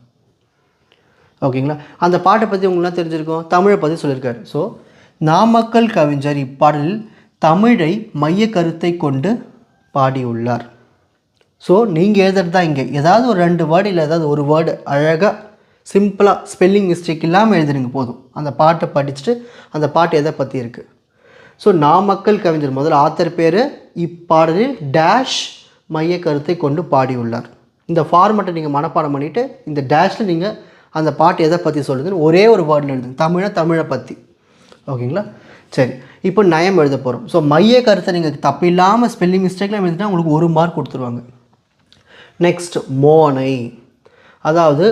ஓகேங்களா? அந்த பாட்டை பற்றி உங்களுக்குலாம் தெரிஞ்சிருக்கும், தமிழை பற்றி சொல்லியிருக்காரு. ஸோ நாமக்கல் கவிஞர் இப்பாடலில் தமிழை மைய கருத்தை கொண்டு பாடியுள்ளார். ஸோ நீங்கள் எழுதுறது தான் இங்கே ஏதாவது ஒரு 2 வேர்டு இல்லை ஏதாவது ஒரு வேர்டு அழகாக சிம்பிளாக ஸ்பெல்லிங் மிஸ்டேக் இல்லாமல் எழுதுறீங்க போதும். அந்த பாட்டை படிச்சுட்டு அந்த பாட்டு எதை பற்றி இருக்குது. ஸோ நாமக்கல் கவிஞர் முதல்ல ஆத்தர் பேர், இப்பாடலில் டேஷ் மைய கருத்தை கொண்டு பாடியுள்ளார். இந்த ஃபார்மெட்டை நீங்கள் மனப்பாடம் பண்ணிவிட்டு இந்த டேஷில் நீங்கள் அந்த பாட்டு எதை பற்றி சொல்லுதுன்னு ஒரே ஒரு வேர்டில் எழுதுங்க. தமிழை பற்றி. ஓகேங்களா? சரி, இப்போ நயம் எழுத போகிறோம். ஸோ மைய கருத்தை நீங்கள் தப்பு இல்லாமல் ஸ்பெல்லிங் மிஸ்டேக்லாம் எழுதினா உங்களுக்கு 1 மார்க் கொடுத்துருவாங்க. நெக்ஸ்ட் மோனை. அதாவது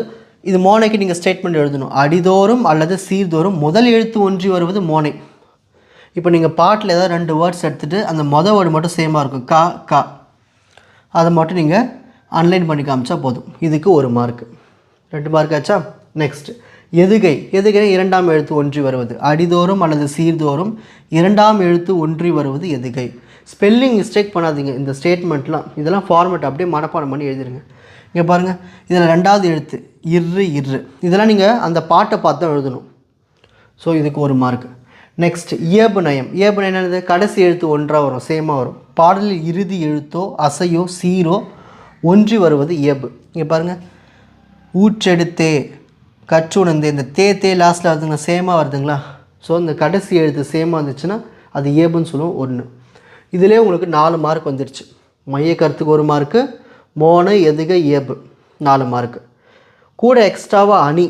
இது மோனைக்கு நீங்கள் ஸ்டேட்மெண்ட் எழுதணும். அடிதோறும் அல்லது சீர்தோறும் முதல் எழுத்து ஒன்றி வருவது மோனை. இப்போ நீங்கள் பாட்டில் ஏதாவது 2 வேர்ட்ஸ் எடுத்துகிட்டு அந்த மொதல் வேர்டு மட்டும் சேமாக இருக்கும், கா கா, அதை மட்டும் நீங்கள் அன்லைன் பண்ணி காமிச்சா போதும். இதுக்கு 1 மார்க்கு, 2 மார்க் ஆச்சா? நெக்ஸ்ட் எதுகை. எதுகை 2ஆம் எழுத்து ஒன்றி வருவது. அடிதோறும் அல்லது சீர்தோறும் 2ஆம் எழுத்து ஒன்றி வருவது எதுகை. ஸ்பெல்லிங் மிஸ்டேக் பண்ணாதீங்க. இந்த ஸ்டேட்மெண்ட்லாம் இதெல்லாம் ஃபார்மேட் அப்படியே மனப்பாடம் பண்ணி எழுதிருங்க. இங்கே பாருங்கள், இதில் ரெண்டாவது எழுத்து இரு. இதெல்லாம் நீங்கள் அந்த பாட்டை பார்த்து தான் எழுதணும். ஸோ இதுக்கு 1 மார்க். நெக்ஸ்ட் இயல்பு நயம். இயல்பு நயம் என்னது? கடைசி எழுத்து ஒன்றாக வரும், சேமாக வரும். பாடலில் இறுதி எழுத்தோ அசையோ சீரோ ஒன்றி வருவது இயல்பு. இங்கே பாருங்கள், ஊற்றெடுத்தே கற்றுணர்ந்தே, இந்த தே லாஸ்ட்டில் வருதுங்களா, சேமாக வருதுங்களா? ஸோ இந்த கடைசி எழுத்து சேமாக இருந்துச்சுன்னா அது இயல்புன்னு சொல்லுவோம். 1. இதிலே உங்களுக்கு 4 மார்க் வந்துருச்சு. மைய கருத்துக்கு 1 மார்க்கு, மோனை எதுக இயல்பு 4 மார்க்கு, கூட எக்ஸ்ட்ராவாக அணி.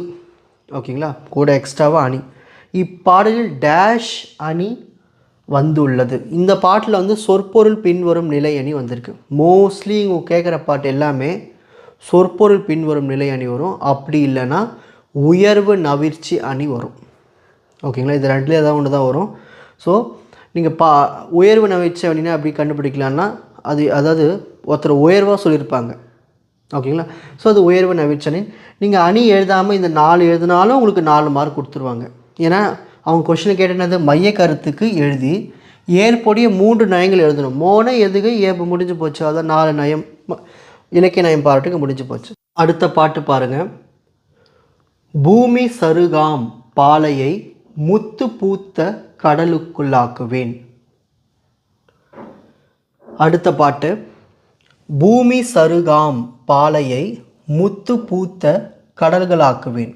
ஓகேங்களா, கூட எக்ஸ்ட்ராவாக அணி. இப்பாடலில் டேஷ் அணி வந்துள்ளது. இந்த பாட்டில் வந்து சொற்பொருள் பின்வரும் நிலை அணி வந்திருக்கு. மோஸ்ட்லி இங்கே கேட்குற பாட்டு எல்லாமே சொற்பொருள் பின்வரும் நிலை அணி வரும். அப்படி இல்லைன்னா உயர்வு நவிர்ச்சி அணி வரும். ஓகேங்களா, இது ரெண்டுலேயே ஏதாவது ஒன்று தான் வரும். ஸோ நீங்கள் உயர்வு நவிர்ச்சி அணினா அப்படி கண்டுபிடிக்கலான்னா அதாவது ஒருத்தர் உயர்வாக சொல்லியிருப்பாங்க. ஓகேங்களா, ஸோ அது உயர்வு நவிர்ச்சி அணி. நீங்கள் அணி எழுதாமல் இந்த 4 எழுதினாலும் உங்களுக்கு 4 மார்க் கொடுத்துருவாங்க. ஏன்னா அவங்க கொஷினை கேட்டது மைய கருத்துக்கு எழுதி ஏற்புடைய 3 நயங்கள் எழுதணும். மோனை எதுக ஏற்பு முடிஞ்சு போச்சு. அதான் 4 நயம் இலக்கிய நயம் பாராட்டுக்கு முடிஞ்சு போச்சு. அடுத்த பாட்டு பாருங்கள். பூமி சருகாம் பாலையை முத்து பூத்த கடலுக்குள்ளாக்குவேன். அடுத்த பாட்டு, பூமி சருகாம் பாலையை முத்து பூத்த கடல்களாக்குவேன்.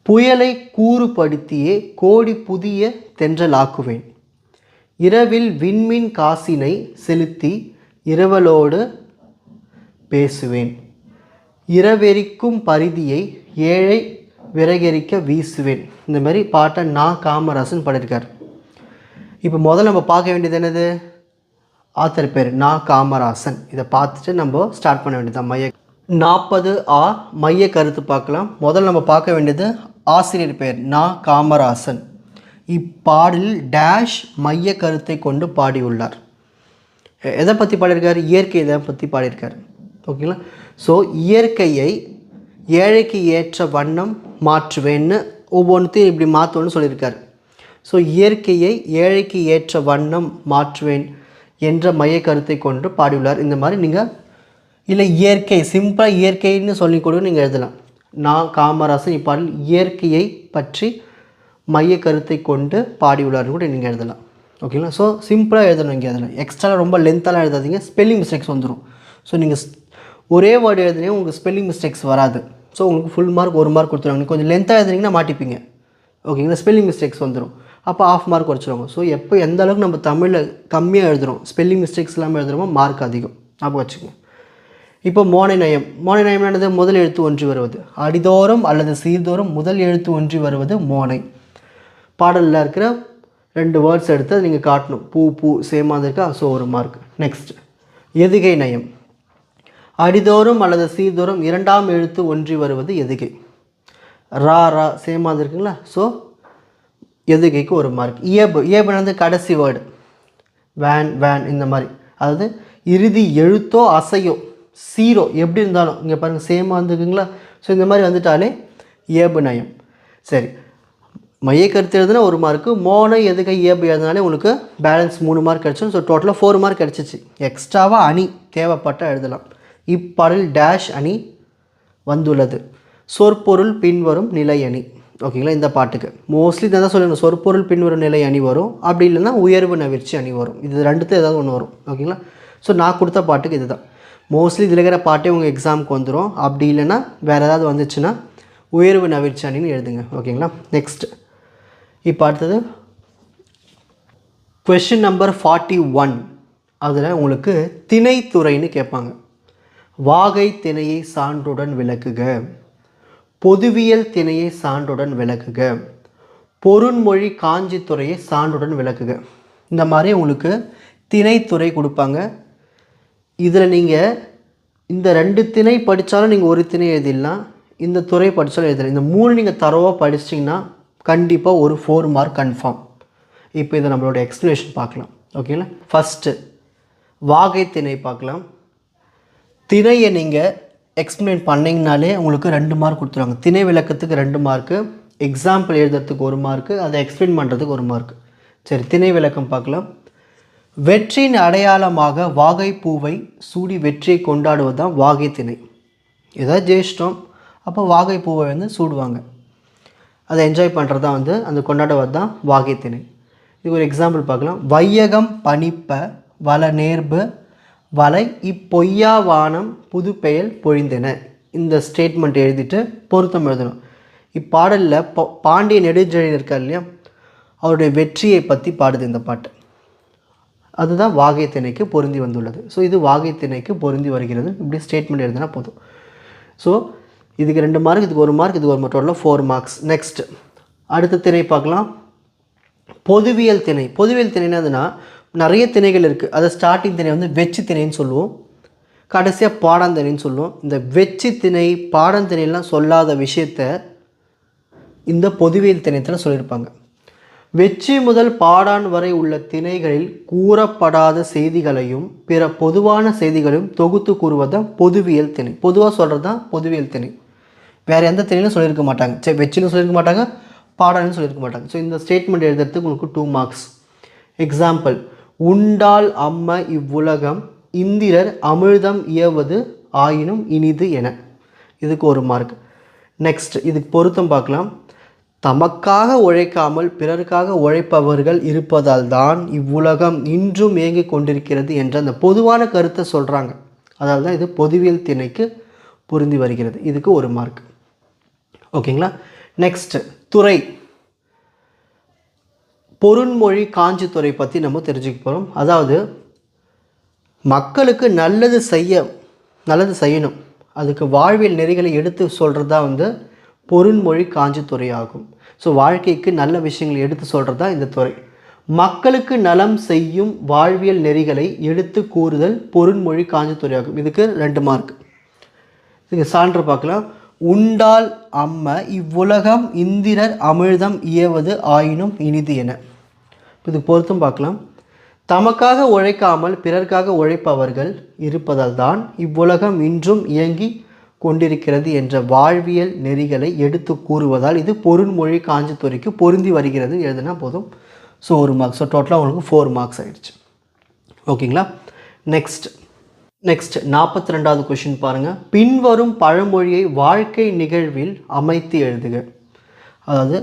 புயலை கூறுபடுத்தியே கோடி புதிய தென்றலாக்குவேன். இரவில் விண்மீன் காசினை செலுத்தி இரவலோடு பேசுவேன். இரவெரிக்கும் பரிதியை ஏழை விறகெரிக்க வீசுவேன். இந்த மாதிரி பாட்டை காமராசன் பாடியிருக்கார். இப்போ முதல்ல நம்ம பார்க்க வேண்டியது என்னது? ஆத்தர் பேர் காமராசன். இதை பார்த்துட்டு நம்ம ஸ்டார்ட் பண்ண வேண்டியது மைய 40 மைய கருத்து பார்க்கலாம். முதல்ல நம்ம பார்க்க வேண்டியது ஆசிரியர் பெயர் காமராசன். இப்பாடலில் டேஷ் மைய கருத்தை கொண்டு பாடியுள்ளார். எதை பற்றி பாடியிருக்கார்? இயற்கை இதை பற்றி பாடியிருக்கார். ஓகேங்களா, ஸோ இயற்கையை ஏழைக்கு ஏற்ற வண்ணம் மாற்றுவேன்னு ஒவ்வொன்றையும் இப்படி மாற்றுவேன்னு சொல்லியிருக்கார். ஸோ இயற்கையை ஏழைக்கு ஏற்ற வண்ணம் மாற்றுவேன் என்ற மைய கருத்தை கொண்டு பாடியுள்ளார். இந்த மாதிரி நீங்கள் இல்லை இயற்கை சிம்பிளாக இயற்கைன்னு சொல்லி கூட நீங்கள் எழுதலாம். காமராசன் இப்பாடல் இயற்கையை பற்றி மைய கருத்தை கொண்டு பாடியுள்ளார்னு கூட நீங்கள் எழுதலாம். ஓகேங்களா, ஸோ சிம்பிளாக எழுதணும். இங்கே எழுதலாம். எக்ஸ்ட்ரா ரொம்ப லென்த்தாலாம் எழுதாதீங்க, ஸ்பெல்லிங் மிஸ்டேக்ஸ் வந்துடும். ஸோ நீங்கள் ஒரே வேர்டு எழுதுனீங்க உங்களுக்கு ஸ்பெல்லிங் மிஸ்டேக்ஸ் வராது. ஸோ உங்களுக்கு ஃபுல் மார்க் 1 மார்க் கொடுத்துருவாங்க. கொஞ்சம் லென்த்தாக எழுதுனீங்கன்னா மாட்டிப்பீங்க. ஓகேங்களா, ஸ்பெல்லிங் மிஸ்டேக்ஸ் வந்துடும். அப்போ 1/2 மார்க் குறைச்சிடுவாங்க. ஸோ எப்போ எந்த அளவுக்கு நம்ம தமிழில் கம்மியாக எழுதுகிறோம், ஸ்பெல்லிங் மிஸ்டேக்ஸ் இல்லாமல் எழுதுகிறோமோ மார்க் அதிகம். ஞாபகம் வச்சுக்கோங்க. இப்போ மோனை நயம். மோனை நயம் என்னது? முதல் எழுத்து ஒன்றி வருவது. அடிதோறும் அல்லது சீர்தோறும் முதல் எழுத்து ஒன்றி வருவது மோனை. பாடலில் இருக்கிற 2 வேர்ட்ஸ் எடுத்து நீங்கள் காட்டணும். பூ சேமாக இருக்கா? So 1 mark. நெக்ஸ்ட் எதுகை நயம். அடிதோறும் அல்லது சீர்தோறும் 2ஆம் எழுத்து ஒன்றி வருவது எதுகை. ரா சேமாக இருக்குங்களா? ஸோ எதுகைக்கு 1 மார்க். இயல்பு வந்து கடைசி வேர்டு வேன் இந்த மாதிரி, அதாவது இறுதி எழுத்தோ அசையோ சீரோ எப்படி இருந்தாலும் இங்கே பாருங்கள் சேமாக வந்துருக்குங்களா? ஸோ இந்த மாதிரி வந்துட்டாலே இயல்பு நயம். சரி, மைய கருத்து எழுதுனா 1 மார்க்கு, மோனை எதுகை இயல்பு எழுதுனாலே உங்களுக்கு பேலன்ஸ் 3 மார்க் கிடச்சிடும். ஸோ டோட்டலாக 4 மார்க் கிடச்சிச்சு. எக்ஸ்ட்ராவாக அணி தேவைப்பட்டால் எழுதலாம். இப்பாடலில் டேஷ் அணி வந்துள்ளது. சொற்பொருள் பின்வரும் நிலை அணி. ஓகேங்களா, இந்த பாட்டுக்கு மோஸ்ட்லி இதை தான் சொல்லணும். சொற்பொருள் பின்வரும் நிலை அணி வரும். அப்படி இல்லைன்னா உயர்வு நவிர்ச்சி அணி வரும். இது ரெண்டுத்தையும் ஏதாவது ஒன்று வரும். ஓகேங்களா, ஸோ நான் கொடுத்த பாட்டுக்கு இது தான். மோஸ்ட்லி இதில் இருக்கிற பாட்டே உங்கள் எக்ஸாமுக்கு வந்துடும். அப்படி இல்லைன்னா வேறு ஏதாவது வந்துச்சுன்னா உயர்வு நவிர்ச்சி அணின்னு எழுதுங்க. ஓகேங்களா, நெக்ஸ்ட் இப்போ அடுத்தது கொஷின் நம்பர் 41. அதில் உங்களுக்கு திணைத்துறைன்னு கேட்பாங்க. வாகை திணையை சான்றுடன் விளக்குக. பொதுவியல் திணையை சான்றுடன் விளக்குக. பொருண்மொழி காஞ்சித்துறையை சான்றுடன் விளக்குக. இந்த மாதிரி உங்களுக்கு திணைத்துறை கொடுப்பாங்க. இதில் நீங்கள் இந்த 2 திணை படித்தாலும் நீங்கள் 1 திணை எழுதிடலாம். இந்த துறை படித்தாலும் எழுதலாம். இந்த 3 நீங்கள் தரவாக படிச்சிட்டிங்கன்னா கண்டிப்பாக ஒரு 4 மார்க் கன்ஃபார்ம். இப்போ இதை நம்மளோட எக்ஸ்ப்ளனேஷன் பார்க்கலாம். ஓகேங்களா, ஃபஸ்ட்டு வாகை திணை பார்க்கலாம். திணையை நீங்கள் எக்ஸ்பிளைன் பண்ணிங்கனாலே உங்களுக்கு 2 மார்க் கொடுத்துருவாங்க. திணை விளக்கத்துக்கு 2 மார்க்கு, எக்ஸாம்பிள் எழுதுறதுக்கு 1 மார்க்கு, அதை எக்ஸ்பிளைன் பண்ணுறதுக்கு 1 மார்க்கு. சரி, திணை விளக்கம் பார்க்கலாம். வெற்றியின் அடையாளமாக வாகைப்பூவை சூடி வெற்றியை கொண்டாடுவது தான் வாகை திணை. ஏதாவது ஜெயிச்சிட்டோம் அப்போ வாகைப்பூவை வந்து சூடுவாங்க, அதை என்ஜாய் பண்ணுறது தான் வந்து அந்த கொண்டாடுவது தான் வாகை திணை. இது ஒரு எக்ஸாம்பிள் பார்க்கலாம். வையகம் பணிப்ப வள நேர்பு வலை இப்பொய்யா வானம் புது பெயல் பொழிந்தன. இந்த ஸ்டேட்மெண்ட் எழுதிட்டு பொருத்தம் எழுதணும். இப்பாடலில் பாண்டிய நெடுஞ்செழியன் இருக்கார் இல்லையா, அவருடைய வெற்றியை பற்றி பாடுது இந்த பாட்டு. அதுதான் வாகை திணைக்கு பொருந்தி வந்துள்ளது. ஸோ இது வாகை திணைக்கு பொருந்தி வருகிறது. இப்படி ஸ்டேட்மெண்ட் எழுதினா போதும். ஸோ இதுக்கு 2 மார்க், இதுக்கு 1 மார்க், இதுக்கு 1 மார்க், டோட்டலாக 4 மார்க்ஸ். நெக்ஸ்ட் அடுத்த திணை பார்க்கலாம். பொதுவியல் திணை. பொதுவியல் திணைனா நிறைய திணைகள் இருக்குது. அதை ஸ்டார்டிங் திணை வந்து வெச்சு திணைன்னு சொல்லுவோம், கடைசியாக பாடாந்திணைன்னு சொல்லுவோம். இந்த வெச்சு திணை பாடாந்திணைலாம் சொல்லாத விஷயத்த இந்த பொதுவியல் திணையத்தில் சொல்லியிருப்பாங்க. வெற்றி முதல் பாடான் வரை உள்ள திணைகளில் கூறப்படாத செய்திகளையும் பிற பொதுவான செய்திகளையும் தொகுத்து கூறுவதுதான் பொதுவியல் திணை. பொதுவாக சொல்கிறது தான் பொதுவியல் திணை. வேறு எந்த திணையிலும் சொல்லியிருக்க மாட்டாங்க. சரி, வெற்றிலும் சொல்லியிருக்க மாட்டாங்க, பாடான்னு சொல்லியிருக்க மாட்டாங்க. ஸோ இந்த ஸ்டேட்மெண்ட் எழுதுறதுக்கு உங்களுக்கு 2 மார்க்ஸ். எக்ஸாம்பிள், உண்டால் அம்ம இவ்வுலகம் இந்திரர் அமிழ்தம் இயவது ஆயினும் இனிது என. இதுக்கு 1 மார்க். நெக்ஸ்ட் இதுக்கு பொருத்தம் பார்க்கலாம். தமக்காக உழைக்காமல் பிறருக்காக உழைப்பவர்கள் இருப்பதால் தான் இவ்வுலகம் இன்றும் இயங்கிக் கொண்டிருக்கிறது என்ற அந்த பொதுவான கருத்தை சொல்கிறாங்க. அதாவது தான் இது பொதுவியல் திணைக்கு பொருந்தி வருகிறது. இதுக்கு 1 மார்க். ஓகேங்களா. நெக்ஸ்ட் துறை, பொருண்மொழி காஞ்சி துறை பற்றி நம்ம தெரிஞ்சுக்க போகிறோம். அதாவது மக்களுக்கு நல்லது செய்யணும், அதுக்கு வாழ்வியல் நெறிகளை எடுத்து சொல்கிறது தான் வந்து பொருண்மொழி காஞ்சி துறை ஆகும். ஸோ வாழ்க்கைக்கு நல்ல விஷயங்களை எடுத்து சொல்கிறது தான் இந்த துறை. மக்களுக்கு நலம் செய்யும் வாழ்வியல் நெறிகளை எடுத்து கூறுதல் பொருண்மொழி காஞ்சி துறை ஆகும். இதுக்கு 2 மார்க். இதுக்கு சான்று பார்க்கலாம். உண்டால் அம்ம இவ்வுலகம் இந்திரர் அமிழ்தம் இயவது ஆயினும் இனிது என. இதுக்கு பொருத்தம் பார்க்கலாம். தமக்காக உழைக்காமல் பிறர்க்காக உழைப்பவர்கள் இருப்பதால் தான் இவ்வுலகம் இன்றும் இயங்கி கொண்டிருக்கிறது என்ற வாழ்வியல் நெறிகளை எடுத்து கூறுவதால் இது பொருண்மொழி காஞ்சி துறைக்கு பொருந்தி வருகிறது எழுதுனா போதும். So 1 mark. ஸோ டோட்டலாக உங்களுக்கு 4 மார்க்ஸ் ஆகிடுச்சு. ஓகேங்களா. நெக்ஸ்ட் 42வது கொஷின் பாருங்கள். பின்வரும் பழமொழியை வாழ்க்கை நிகழ்வில் அமைத்து எழுதுக. அதாவது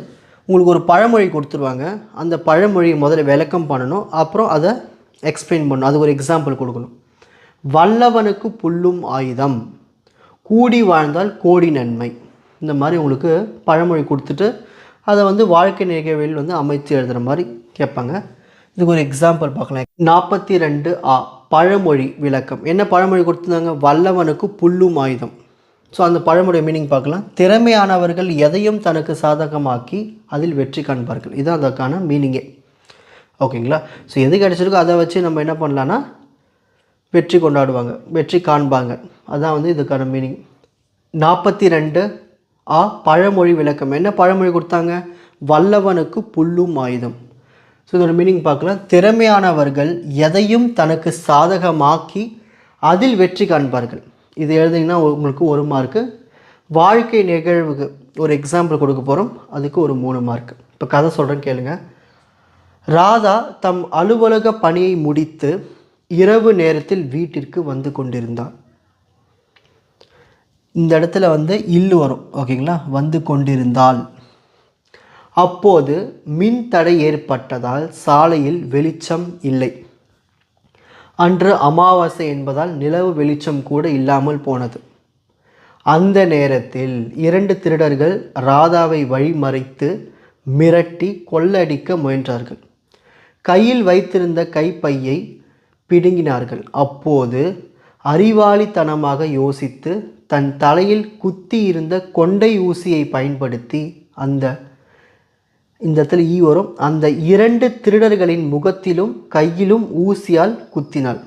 உங்களுக்கு ஒரு பழமொழி கொடுத்துருவாங்க, அந்த பழமொழியை முதல்ல விளக்கம் பண்ணணும், அப்புறம் அதை எக்ஸ்பிளைன் பண்ணணும், அது ஒரு எக்ஸாம்பிள் கொடுக்கணும். வல்லவனுக்கு புல்லும் ஆயுதம், கூடி வாழ்ந்தால் கோடி நன்மை. இந்த மாதிரி உங்களுக்கு பழமொழி கொடுத்துட்டு அதை வந்து வாழ்க்கை நிகழ்வில் வந்து அமைத்து எழுதுகிற மாதிரி கேட்பாங்க. இதுக்கு ஒரு எக்ஸாம்பிள் பார்க்கலாம். 42A பழமொழி விளக்கம். என்ன பழமொழி கொடுத்துருந்தாங்க? வல்லவனுக்கு புல்லும் ஆயுதம். ஸோ அந்த பழமொழி மீனிங் பார்க்கலாம். திறமையானவர்கள் எதையும் தனக்கு சாதகமாக்கி அதில் வெற்றி காண்பார்கள். இதுதான் அதற்கான மீனிங்கே. ஓகேங்களா. ஸோ எது கிடைச்சிருக்கோ அதை வச்சு நம்ம என்ன பண்ணலான்னா வெற்றி கொண்டாடுவாங்க, வெற்றி காண்பாங்க. அதான் வந்து இதுக்கான மீனிங். 42A பழமொழி விளக்கம். என்ன பழமொழி கொடுத்தாங்க? வல்லவனுக்கு புல்லும் ஆயுதம். ஸோ இதோட மீனிங் பார்க்கலாம். திறமையானவர்கள் எதையும் தனக்கு சாதகமாக்கி அதில் வெற்றி காண்பார்கள். இது எழுதிங்கன்னா உங்களுக்கு 1 மார்க்கு. வாழ்க்கை நிகழ்வுக்கு ஒரு எக்ஸாம்பிள் கொடுக்க போகிறோம், அதுக்கு ஒரு 3 மார்க். இப்போ கதை சொல்கிறேன் கேளுங்க. ராதா தம் அலுவலக பணியை முடித்து இரவு நேரத்தில் வீட்டிற்கு வந்து கொண்டிருந்தார். இந்த இடத்துல வந்து இல்லு வரும். ஓகேங்களா. வந்து கொண்டிருந்தால். அப்போது மின் தடை ஏற்பட்டதால் சாலையில் வெளிச்சம் இல்லை. அன்று அமாவாசை என்பதால் நிலவு வெளிச்சம் கூட இல்லாமல் போனது. அந்த நேரத்தில் 2 திருடர்கள் ராதாவை வழிமறைத்து மிரட்டி கொள்ளடிக்க முயன்றார்கள். கையில் வைத்திருந்த கைப்பையை பிடுங்கினார்கள். அப்போது அறிவாளித்தனமாக யோசித்து தன் தலையில் குத்தி இருந்த கொண்டை ஊசியை பயன்படுத்தி இந்த இடத்துல வரும், அந்த 2 திருடர்களின் முகத்திலும் கையிலும் ஊசியால் குத்தினாள்.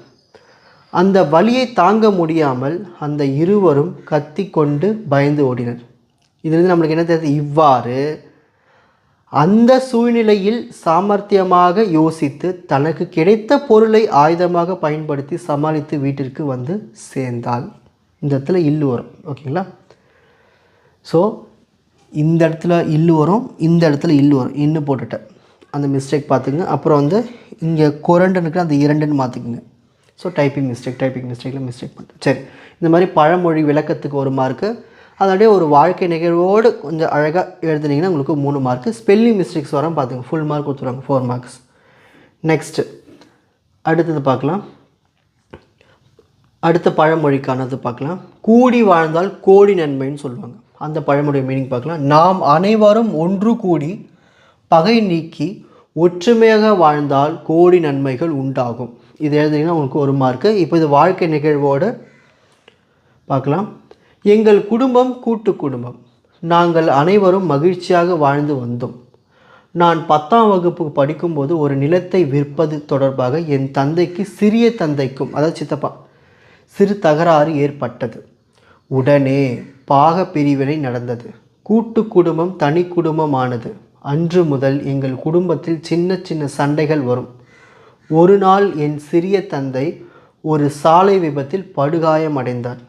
அந்த வலியை தாங்க முடியாமல் அந்த இருவரும் கத்தி கொண்டு பயந்து ஓடினர். இதிலிருந்து நம்மளுக்கு என்ன தெரியுது? இவ்வாறு அந்த சூழ்நிலையில் சாமர்த்தியமாக யோசித்து தனக்கு கிடைத்த பொருளை ஆயுதமாக பயன்படுத்தி சமாளித்து வீட்டிற்கு வந்து சேர்ந்தாள். இந்த இடத்துல இல்லு வரும். ஓகேங்களா. ஸோ இந்த இடத்துல இல்லு வரும், இந்த இடத்துல இல்லு வரும். இன்னும் போட்டுட்டேன். அந்த மிஸ்டேக் பார்த்துக்குங்க. அப்புறம் வந்து இங்கே கொரண்டுனுக்கு அந்த 2ன்னு மாற்றிக்குங்க. ஸோ டைப்பிங் மிஸ்டேக்கில் மிஸ்டேக் பண்ணுறேன். சரி, இந்த மாதிரி பழமொழி விளக்கத்துக்கு 1 மார்க்கு, அதோடய ஒரு வாழ்க்கை நிகழ்வோடு கொஞ்சம் அழகாக எழுதுனீங்கன்னா உங்களுக்கு 3 மார்க்கு. ஸ்பெல்லிங் மிஸ்டேக்ஸ் வரும் பார்த்துங்க, ஃபுல் மார்க் கொடுத்துருவாங்க, 4 மார்க்ஸ். நெக்ஸ்ட்டு அடுத்தது பார்க்கலாம். அடுத்த பழமொழிக்கானது பார்க்கலாம். கூடி வாழ்ந்தால் கோடி நன்மைன்னு சொல்லுவாங்க. அந்த பழமொழி மீனிங் பார்க்கலாம். நாம் அனைவரும் ஒன்று கூடி பகை நீக்கி ஒற்றுமையாக வாழ்ந்தால் கோடி நன்மைகள் உண்டாகும். இது எழுதுனீங்கன்னா உங்களுக்கு 1 மார்க்கு. இப்போ இது வாழ்க்கை நிகழ்வோடு பார்க்கலாம். எங்கள் குடும்பம் கூட்டு குடும்பம், நாங்கள் அனைவரும் மகிழ்ச்சியாக வாழ்ந்து வந்தோம். நான் 10ஆம் வகுப்பு படிக்கும்போது ஒரு நிலத்தை விற்பது தொடர்பாக என் தந்தைக்கு சிறிய தந்தைக்கும், அதாவது சித்தப்பா, சிறு தகராறு ஏற்பட்டது. உடனே பாக பிரிவினை நடந்தது. கூட்டு குடும்பம் தனி குடும்பமானது. அன்று முதல் எங்கள் குடும்பத்தில் சின்ன சின்ன சண்டைகள் வரும். ஒரு நாள் என் சிறிய தந்தை ஒரு சாலை விபத்தில் படுகாயமடைந்தார்.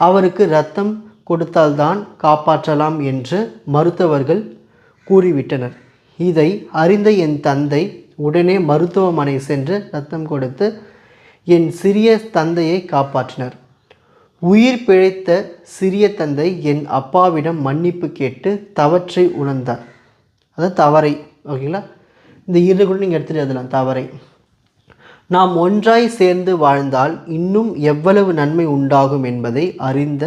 அவருக்கு இரத்தம் கொடுத்தால்தான் காப்பாற்றலாம் என்று மருத்துவர்கள் கூறிவிட்டனர். இதை அறிந்த என் தந்தை உடனே மருத்துவமனை சென்று இரத்தம் கொடுத்து என் சிறிய தந்தையை காப்பாற்றினார். உயிர் பிழைத்த சிறிய தந்தை என் அப்பாவிடம் மன்னிப்பு கேட்டு தவற்றை உணர்ந்தார். அதாவது தவறை, ஓகேங்களா? இந்த இரு கூட நீங்கள் எடுத்துகிட்டு எழுதலாம், தவறை. நாம் ஒன்றாய் சேர்ந்து வாழ்ந்தால் இன்னும் எவ்வளவு நன்மை உண்டாகும் என்பதை அறிந்த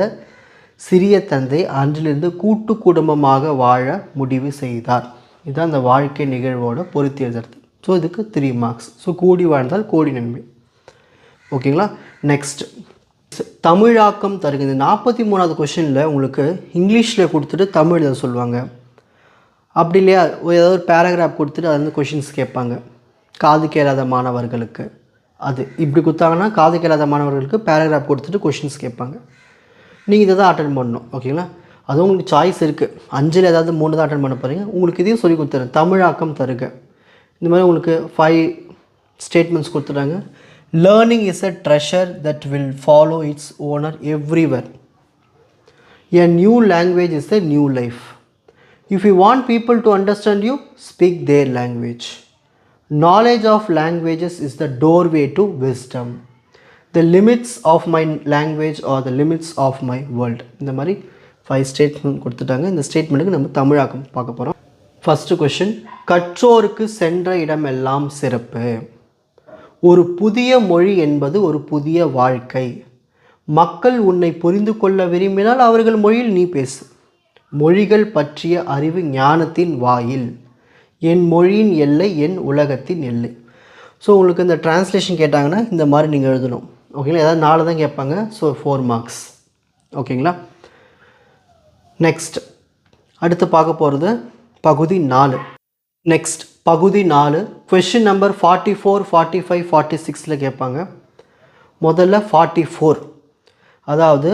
சிறிய தந்தை அன்றிலிருந்து கூட்டு குடும்பமாக வாழ முடிவு செய்தார். இதுதான் அந்த வாழ்க்கை நிகழ்வோட பொருத்தி எழுதுறது. ஸோ இதுக்கு 3 மார்க்ஸ். ஸோ கூடி வாழ்ந்தால் கோடி நன்மை. ஓகேங்களா? நெக்ஸ்ட் தமிழாக்கம் தருகிறது. 43வது கொஷனில் உங்களுக்கு இங்கிலீஷில் கொடுத்துட்டு தமிழ் எழுத சொல்லுவாங்க. அப்படி இல்லையா, ஏதாவது ஒரு பேராகிராஃப் கொடுத்துட்டு அது வந்து கொஷின்ஸ் கேட்பாங்க. காது கேளாத மாணவர்களுக்கு அது இப்படி கொடுத்தாங்கன்னா, காது கேளாத மாணவர்களுக்கு பேராகிராஃப் கொடுத்துட்டு கொஷின்ஸ் கேட்பாங்க. நீங்கள் இதை தான் அட்டன் பண்ணணும். ஓகேங்களா? அதுவும் உங்களுக்கு சாய்ஸ் இருக்குது. 5ல் ஏதாவது 3 தான் அட்டன் பண்ண போகிறீங்க. உங்களுக்கு இதையும் சொல்லி கொடுத்துறேன். தமிழாக்கம் தருக. இந்த மாதிரி உங்களுக்கு 5 ஸ்டேட்மெண்ட்ஸ் கொடுத்துட்டாங்க. Learning is a treasure that will follow its owner everywhere. A new language is a new life. If you want people to understand you, speak their language. Knowledge of languages is the doorway to wisdom. The limits of my language are the limits of my world. இந்த மாதிரி 5 statement கொடுத்துட்டாங்க. இந்த ஸ்டேட்மெண்ட்டுக்கு நம்ம தமிழாக்கம் பார்க்க போகிறோம். First question, கற்றோருக்கு சென்ற இடமெல்லாம் சிறப்பு. ஒரு புதிய மொழி என்பது ஒரு புதிய வாழ்க்கை. மக்கள் உன்னை புரிந்து கொள்ள விரும்பினால் அவர்கள் மொழியில் நீ பேசு. மொழிகள் பற்றிய அறிவு ஞானத்தின் வாயில். என் மொழியின் எல்லை என் உலகத்தின் எல்லை. ஸோ உங்களுக்கு இந்த டிரான்ஸ்லேஷன் கேட்டாங்கன்னா இந்த மாதிரி நீங்கள் எழுதணும். ஓகேங்களா? ஏதாவது 4 தான் கேட்பாங்க. So 4 marks. ஓகேங்களா? நெக்ஸ்ட் அடுத்து பார்க்க போகிறது பகுதி 4. நெக்ஸ்ட் பகுதி 4 கொஷின் நம்பர் 44, 45, 46 கேட்பாங்க. முதல்ல 44, அதாவது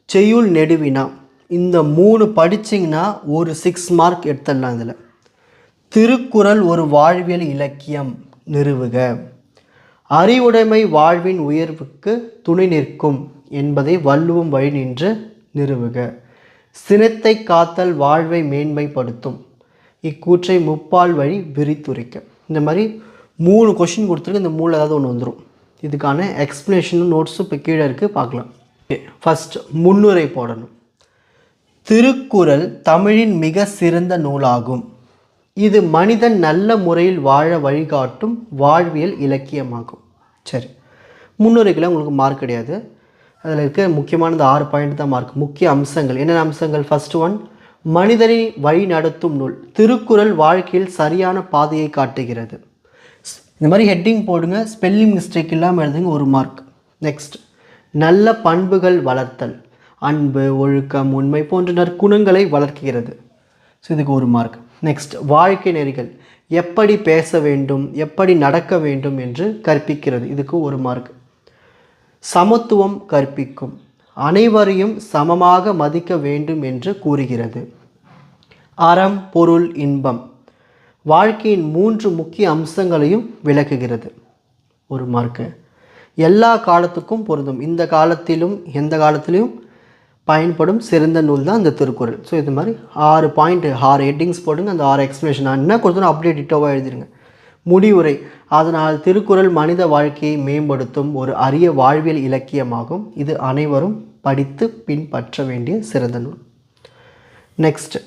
செய்யுள் நெடுவினா. இந்த 3 படிச்சிங்கன்னா ஒரு 6 மார்க் எடுத்துடலாம். இதில் திருக்குறள் ஒரு வாழ்வியல் இலக்கியம் நிறுவுக. அறிவுடைமை வாழ்வின் உயர்வுக்கு துணை நிற்கும் என்பதை வள்ளுவம் வழி நின்று நிறுவுக. சினத்தை காத்தல் வாழ்வை மேன்மைப்படுத்தும். இக்கூற்றை முப்பால் வழி விரித்துரைக்க. இந்த மாதிரி 3 கொஷின் கொடுத்துருக்கு. இந்த 3 ஏதாவது ஒன்று வந்துடும். இதுக்கான எக்ஸ்ப்ளனேஷனும் நோட்ஸும் இப்போ கீழே இருக்குது, பார்க்கலாம். ஃபஸ்ட் முன்னுரை போடணும். திருக்குறள் தமிழின் மிக சிறந்த நூலாகும். இது மனிதன் நல்ல முறையில் வாழ வழிகாட்டும் வாழ்வியல் இலக்கியமாகும். சரி, முன்னுரைக்கெல்லாம் உங்களுக்கு மார்க் கிடையாது. அதில் இருக்க முக்கியமானது 6 பாயிண்ட் தான் மார்க். முக்கிய அம்சங்கள் என்னென்ன அம்சங்கள்? ஃபர்ஸ்ட் ஒன், மனிதனை வழி நடத்தும் நூல். திருக்குறள் வாழ்க்கையில் சரியான பாதையை காட்டுகிறது. இந்த மாதிரி ஹெட்டிங் போடுங்க. ஸ்பெல்லிங் மிஸ்டேக் இல்லாமல் எழுதுங்க, 1 மார்க். நெக்ஸ்ட், நல்ல பண்புகள் வளர்த்தல். அன்பு, ஒழுக்கம், உண்மை போன்ற நற்குணங்களை வளர்க்கிறது. ஸோ இதுக்கு 1 மார்க். நெக்ஸ்ட், வாழ்க்கை நெறிகள். எப்படி பேச வேண்டும், எப்படி நடக்க வேண்டும் என்று கற்பிக்கிறது. இதுக்கு 1 மார்க். சமத்துவம் கற்பிக்கும். அனைவரையும் சமமாக மதிக்க வேண்டும் என்று கூறுகிறது. அறம், பொருள், இன்பம். வாழ்க்கையின் 3 முக்கிய அம்சங்களையும் விளக்குகிறது. 1 மார்க்கு. எல்லா காலத்துக்கும் பொருந்தும். இந்த காலத்திலும் எந்த காலத்திலும் பயன்படும் சிறந்த நூல் தான் இந்த திருக்குறள். ஸோ இது மாதிரி 6 பாயிண்ட் 6 ஹெட்டிங்ஸ் போடுங்க. அந்த 6 எக்ஸ்ப்ளனேஷன் நான் என்ன கொடுத்தனோ அப்படியே டிட்டோவாக எழுதிடுங்க. முடிவுரை. அதனால் திருக்குறள் மனித வாழ்க்கையை மேம்படுத்தும் ஒரு அரிய வாழ்வியல் இலக்கியமாகும். இது அனைவரும் படித்து பின்பற்ற வேண்டிய சிறந்த நூல். நெக்ஸ்ட்,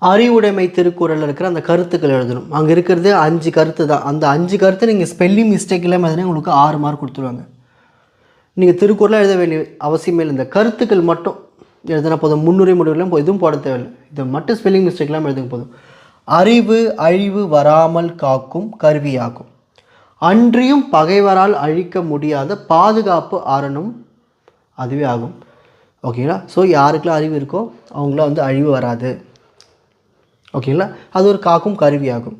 அறிவுடைமை திருக்குறள் இருக்கிற அந்த கருத்துக்கள் எழுதணும். அங்கே இருக்கிறது 5 கருத்து தான். அந்த 5 கருத்து நீங்கள் ஸ்பெல்லிங் மிஸ்டேக் இல்லாமல் எழுதினா உங்களுக்கு 6 மார்க் கொடுத்துருவாங்க. நீங்கள் திருக்குறளாக எழுத வேண்டிய அவசியமே இல்லை. இந்த கருத்துக்கள் மட்டும் எழுதினா போதும். முன்னுரை முடிவுலாம் எதுவும் போட தேவையில்லை. இதை மட்டும் ஸ்பெல்லிங் மிஸ்டேக் இல்லாமல் எழுதுங்க போதும். அறிவு அழிவு வராமல் காக்கும் கருவியாகும். அன்றியும் பகைவரால் அழிக்க முடியாத பாதுகாப்பு ஆரணம் அதுவே ஆகும். ஓகேங்களா? ஸோ யாருக்கெல்லாம் அறிவு இருக்கோ அவங்களாம் அழிவு வராது. ஓகேங்களா? அது ஒரு காக்கும் கருவியாகும்.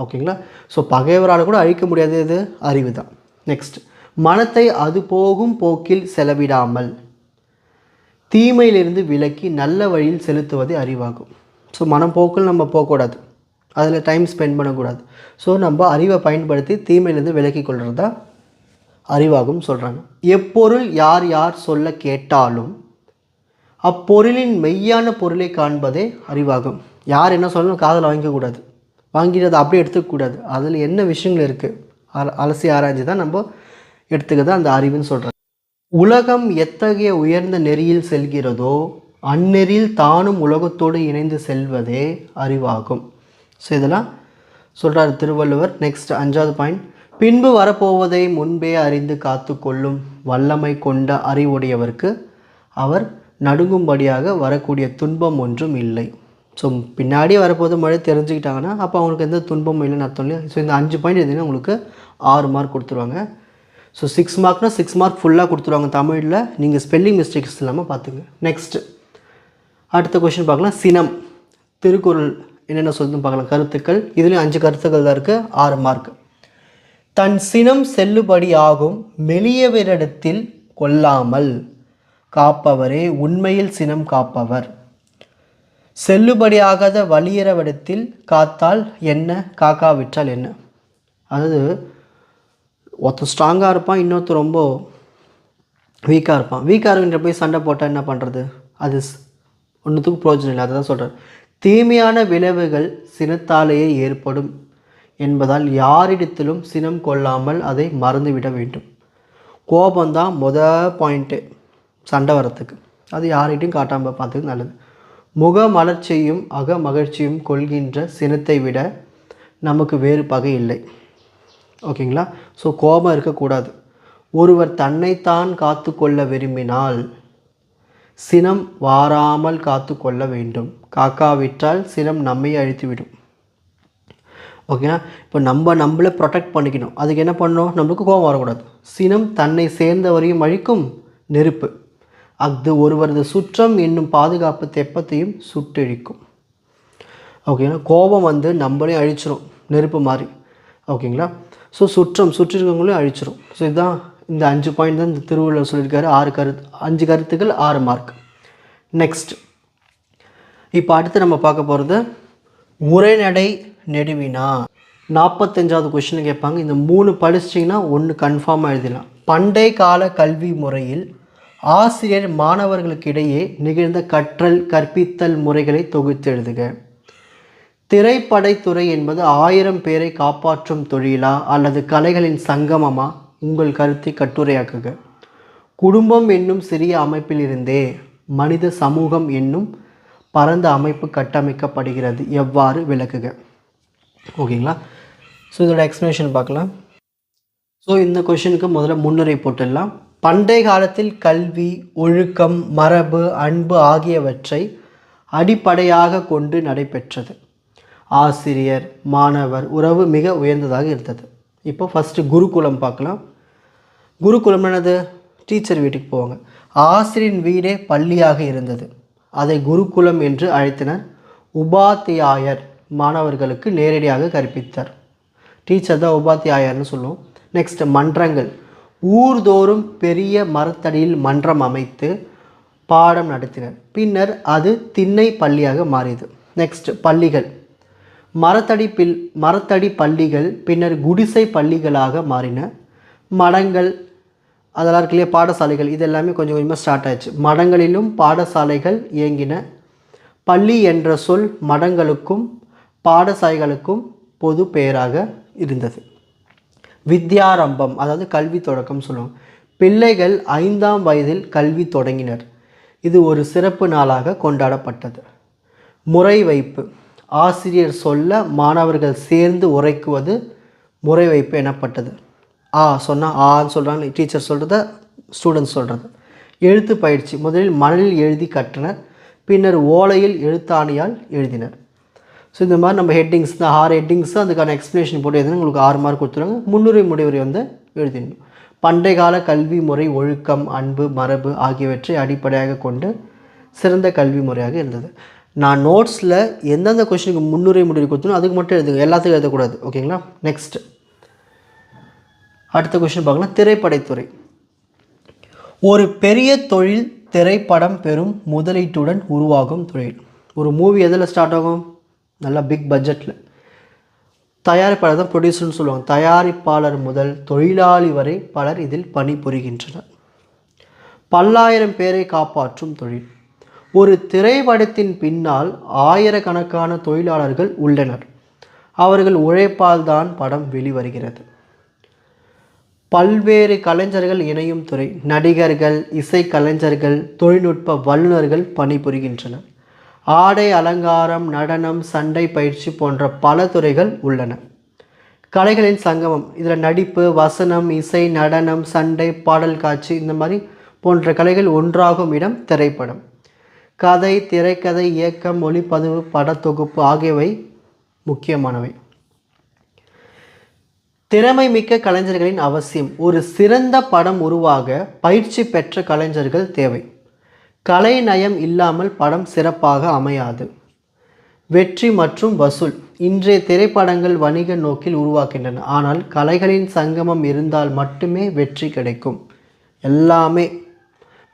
ஓகேங்களா? ஸோ பகைவரால் கூட அழிக்க முடியாதது அறிவு தான். நெக்ஸ்ட், மனத்தை அது போகும் போக்கில் செலவிடாமல் தீமையிலிருந்து விலக்கி நல்ல வழியில் செலுத்துவதே அறிவாகும். ஸோ மனம் போக்கில் நம்ம போகக்கூடாது, அதில் டைம் ஸ்பெண்ட் பண்ணக்கூடாது. ஸோ நம்ம அறிவை பயன்படுத்தி தீமையிலிருந்து விலக்கி கொள்வது தான் அறிவாகும் சொல்கிறாங்க. எப்பொருள் யார் யார் சொல்ல கேட்டாலும் அப்பொருளின் மெய்யான பொருளை காண்பதே அறிவாகும். யார் என்ன சொல்லணும் காதில் வாங்கிக்கக்கூடாது, வாங்கிட்டு அதை அப்படியே எடுத்துக்கக்கூடாது. அதில் என்ன விஷயங்கள் இருக்குது அலசி ஆராய்ச்சி தான் நம்ம எடுத்துக்கிறது அந்த அறிவுன்னு சொல்கிறாங்க. உலகம் எத்தகைய உயர்ந்த நெறியில் செல்கிறதோ அந்நெறியில் தானும் உலகத்தோடு இணைந்து செல்வதே அறிவாகும். ஸோ இதெல்லாம் சொல்கிறார் திருவள்ளுவர். நெக்ஸ்ட் 5வது பாயிண்ட், பின்பு வரப்போவதை முன்பே அறிந்து காத்து கொள்ளும் வல்லமை கொண்ட அறிவுடையவருக்கு அவர் நடுங்கும்படியாக வரக்கூடிய துன்பம் ஒன்றும் இல்லை. ஸோ பின்னாடி வரப்போது மழை தெரிஞ்சுக்கிட்டாங்கன்னா அப்போ அவங்களுக்கு எந்த துன்பமும் இல்லைன்னு அர்த்தம் இல்லையா? ஸோ இந்த 5 பாயிண்ட் எதுனா உங்களுக்கு 6 மார்க் கொடுத்துருவாங்க. ஸோ 6 மார்க்னால் 6 மார்க் ஃபுல்லாக கொடுத்துருவாங்க தமிழில். நீங்கள் ஸ்பெல்லிங் மிஸ்டேக்ஸ் இல்லாமல் பார்த்துங்க. நெக்ஸ்ட்டு அடுத்த கொஷின் பார்க்கலாம். சினம் திருக்குறள் என்னென்ன சொல்லுன்னு பார்க்கலாம். கருத்துக்கள் இதுலேயும் 5 கருத்துக்கள் தான் இருக்குது. 6 மார்க். தன் சினம் செல்லுபடி ஆகும் மெலியவரிடத்தில் கொள்ளாமல் காப்பவரே உண்மையில் சினம் காப்பவர். செல்லுபடியாகாத வலியறவிடத்தில் காத்தால் என்ன காக்காவிட்டால் என்ன. அதாவது ஒருத்தர் ஸ்ட்ராங்காக இருப்பான், இன்னொருத்தர் ரொம்ப வீக்காக இருப்பான். வீக்காக இருக்கின்ற போய் சண்டை போட்டால் என்ன பண்ணுறது? அது ஒன்றுத்துக்கும் பிரயோஜனம் இல்லை. அதை தான் சொல்கிறார். தீமையான விளைவுகள் சினத்தாலேயே ஏற்படும் என்பதால் யாரிடத்திலும் சினம் கொள்ளாமல் அதை மறந்துவிட வேண்டும். கோபந்தான் பாயிண்ட்டு சண்டை வரத்துக்கு. அது யார்கிட்டையும் காட்டாமல் பார்த்துக்கு நல்லது. முக மலர்ச்சியும் அக மகிழ்ச்சியும் கொள்கின்ற சினத்தை விட நமக்கு வேறு பகை இல்லை. ஓகேங்களா? ஸோ கோபம் இருக்கக்கூடாது. ஒருவர் தன்னைத்தான் காத்து கொள்ள விரும்பினால் சினம் வாராமல் காத்து கொள்ள வேண்டும். காக்காவிட்டால் சினம் நம்மை அழித்துவிடும். ஓகேங்களா? இப்போ நம்மளை ப்ரொடெக்ட் பண்ணிக்கணும். அதுக்கு என்ன பண்ணணும்? நம்மளுக்கு கோபம் வரக்கூடாது. சினம் தன்னை சேர்ந்தவரையும் அழிக்கும் நெருப்பு. அது ஒருவரது சுற்றம் என்னும் பாதுகாப்பு தெப்பத்தையும் சுட்டழிக்கும். ஓகேங்களா? கோபம் நம்மளையும் அழிச்சிரும் நெருப்பு மாதிரி. ஓகேங்களா? ஸோ சுற்றி இருக்கவங்களையும் அழிச்சிரும். ஸோ இதுதான் இந்த 5 பாயிண்ட் தான் இந்த திருவள்ளுவர் சொல்லியிருக்காரு. 5 கருத்துக்கள் 6 மார்க். நெக்ஸ்ட் இப்போ அடுத்து நம்ம பார்க்க போகிறது உரைநடை நெடுவினா. 45வது கொஸ்டின் கேட்பாங்க. இந்த 3 படிச்சிட்டிங்கன்னா 1 கன்ஃபார்மாக எழுதிடலாம். பண்டைய கால கல்வி முறையில் ஆசிரியர் மாணவர்களுக்கு இடையே நிகழ்ந்த கற்றல் கற்பித்தல் முறைகளை தொகுத்து எழுதுக. திரைப்படைத்துறை என்பது 1000 பேரை காப்பாற்றும் தொழிலா அல்லது கலைகளின் சங்கமமா? உங்கள் கருத்தை கட்டுரையாக்குக. குடும்பம் என்னும் சிறிய அமைப்பில் இருந்தே மனித சமூகம் என்னும் பரந்த அமைப்பு கட்டமைக்கப்படுகிறது, எவ்வாறு விளக்குக. ஓகேங்களா? ஸோ இதோட எக்ஸ்ப்ளனேஷன் பார்க்கலாம். ஸோ இந்த கொஷனுக்கு முதல்ல முன்னுரை போட்டுடலாம். பண்டைய காலத்தில் கல்வி, ஒழுக்கம், மரபு, அன்பு ஆகியவற்றை அடிப்படையாக கொண்டு நடைபெற்றது. ஆசிரியர் மாணவர் உறவு மிக உயர்ந்ததாக இருந்தது. இப்போ ஃபஸ்ட்டு குருகுலம் பார்க்கலாம். குருகுலம் என்னது? டீச்சர் வீட்டுக்கு போவாங்க. ஆசிரியரின் வீடே பள்ளியாக இருந்தது. அதை குருகுலம் என்று அழைத்தனர். உபாத்தியாயர் மாணவர்களுக்கு நேரடியாக கற்பித்தார். டீச்சர் தான் உபாத்தியாயர்னு சொல்லுவோம். நெக்ஸ்ட் மன்றங்கள். ஊர்தோறும் பெரிய மரத்தடியில் மன்றம் அமைத்து பாடம் நடத்தினர். பின்னர் அது திண்ணை பள்ளியாக மாறியது. நெக்ஸ்ட் பள்ளிகள். மரத்தடி பள்ளிகள் பின்னர் குடிசை பள்ளிகளாக மாறின. மடங்கள் அதெல்லாம் இருக்கு இல்லையா, பாடசாலைகள், இது எல்லாமே கொஞ்சம் கொஞ்சமாக ஸ்டார்ட் ஆயிடுச்சு. மடங்களிலும் பாடசாலைகள் இயங்கின. பள்ளி என்ற சொல் மடங்களுக்கும் பாடசாலைகளுக்கும் பொது பெயராக இருந்தது. வித்யாரம்பம், அதாவது கல்வி தொடக்கம் சொல்லுவாங்க. பிள்ளைகள் 5ஆம் வயதில் கல்வி தொடங்கினர். இது ஒரு சிறப்பு நாளாக கொண்டாடப்பட்டது. முறை வைப்பு, ஆசிரியர் சொல்ல மாணவர்கள் சேர்ந்து உரைக்குவது முறை வைப்பு எனப்பட்டது. சொன்னால் ஆன்னு சொல்கிறாங்க, டீச்சர் சொல்கிறத ஸ்டூடெண்ட்ஸ் சொல்கிறது. எழுத்து பயிற்சி, முதலில் மணலில் எழுதி கற்றனர், பின்னர் ஓலையில் எழுத்தாணியால் எழுதினர். ஸோ இந்த மாதிரி நம்ம ஹெட்டிங்ஸ் தான் 6 ஹெட்டிங்ஸு, அதுக்கான எக்ஸ்ப்ளனேஷன் போட்டு எழுதுனா உங்களுக்கு 6 மார்க் கொடுத்துருவாங்க. முன்னுரை முடிவுரை வந்து எழுதிடணும். பண்டைய கால கல்வி முறை ஒழுக்கம், அன்பு, மரபு ஆகியவற்றை அடிப்படையாக கொண்டு சிறந்த கல்வி முறையாக இருந்தது. நான் நோட்ஸில் எந்தெந்த கொஸ்டினுக்கு முன்னுரை முடிவு கொடுத்தனோ அதுக்கு மட்டும் எழுதுங்க, எல்லாத்துக்கும் எழுதக்கூடாது. ஓகேங்களா? நெக்ஸ்ட் அடுத்த கொஸ்டின் பார்க்கலாம். திரைப்படத்துறை. ஒரு பெரிய தொழில் திரைப்படம் பெறும் முதலீட்டுடன் உருவாகும் தொழில். ஒரு மூவி எதில் ஸ்டார்ட் ஆகும்? நல்லா பிக் பட்ஜெட்டில். தயாரிப்பாளர் தான் ப்ரொடியூசர்னு சொல்லுவாங்க. தயாரிப்பாளர் முதல் தொழிலாளி வரை பலர் இதில் பணிபுரிகின்றனர். பல்லாயிரம் பேரை காப்பாற்றும் தொழில். ஒரு திரைப்படத்தின் பின்னால் ஆயிரக்கணக்கான தொழிலாளர்கள் உள்ளனர். அவர்கள் உழைப்பால் தான் படம் வெளிவருகிறது. பல்வேறு கலைஞர்கள் இணையும் துறை. நடிகர்கள், இசை கலைஞர்கள், தொழில்நுட்ப வல்லுநர்கள் பணிபுரிகின்றனர். ஆடை அலங்காரம், நடனம், சண்டை பயிற்சி போன்ற பல துறைகள் உள்ளன. கலைகளின் சங்கமம். இதில் நடிப்பு, வசனம், இசை, நடனம், சண்டை, பாடல் காட்சி, இந்த மாதிரி போன்ற கலைகள் ஒன்றாகும் இடம் திரைப்படம். கதை, திரைக்கதை, இயக்கம், ஒளிப்பதிவு, படத்தொகுப்பு ஆகியவை முக்கியமானவை. திறமை மிக்க கலைஞர்களின் அவசியம். ஒரு சிறந்த படம் உருவாக பயிற்சி பெற்ற கலைஞர்கள் தேவை. கலை நயம் இல்லாமல் படம் சிறப்பாக அமையாது. வெற்றி மற்றும் வசூல். இன்றைய திரைப்படங்கள் வணிக நோக்கில் உருவாக்கின்றன. ஆனால் கலைகளின் சங்கமம் இருந்தால் மட்டுமே வெற்றி கிடைக்கும். எல்லாமே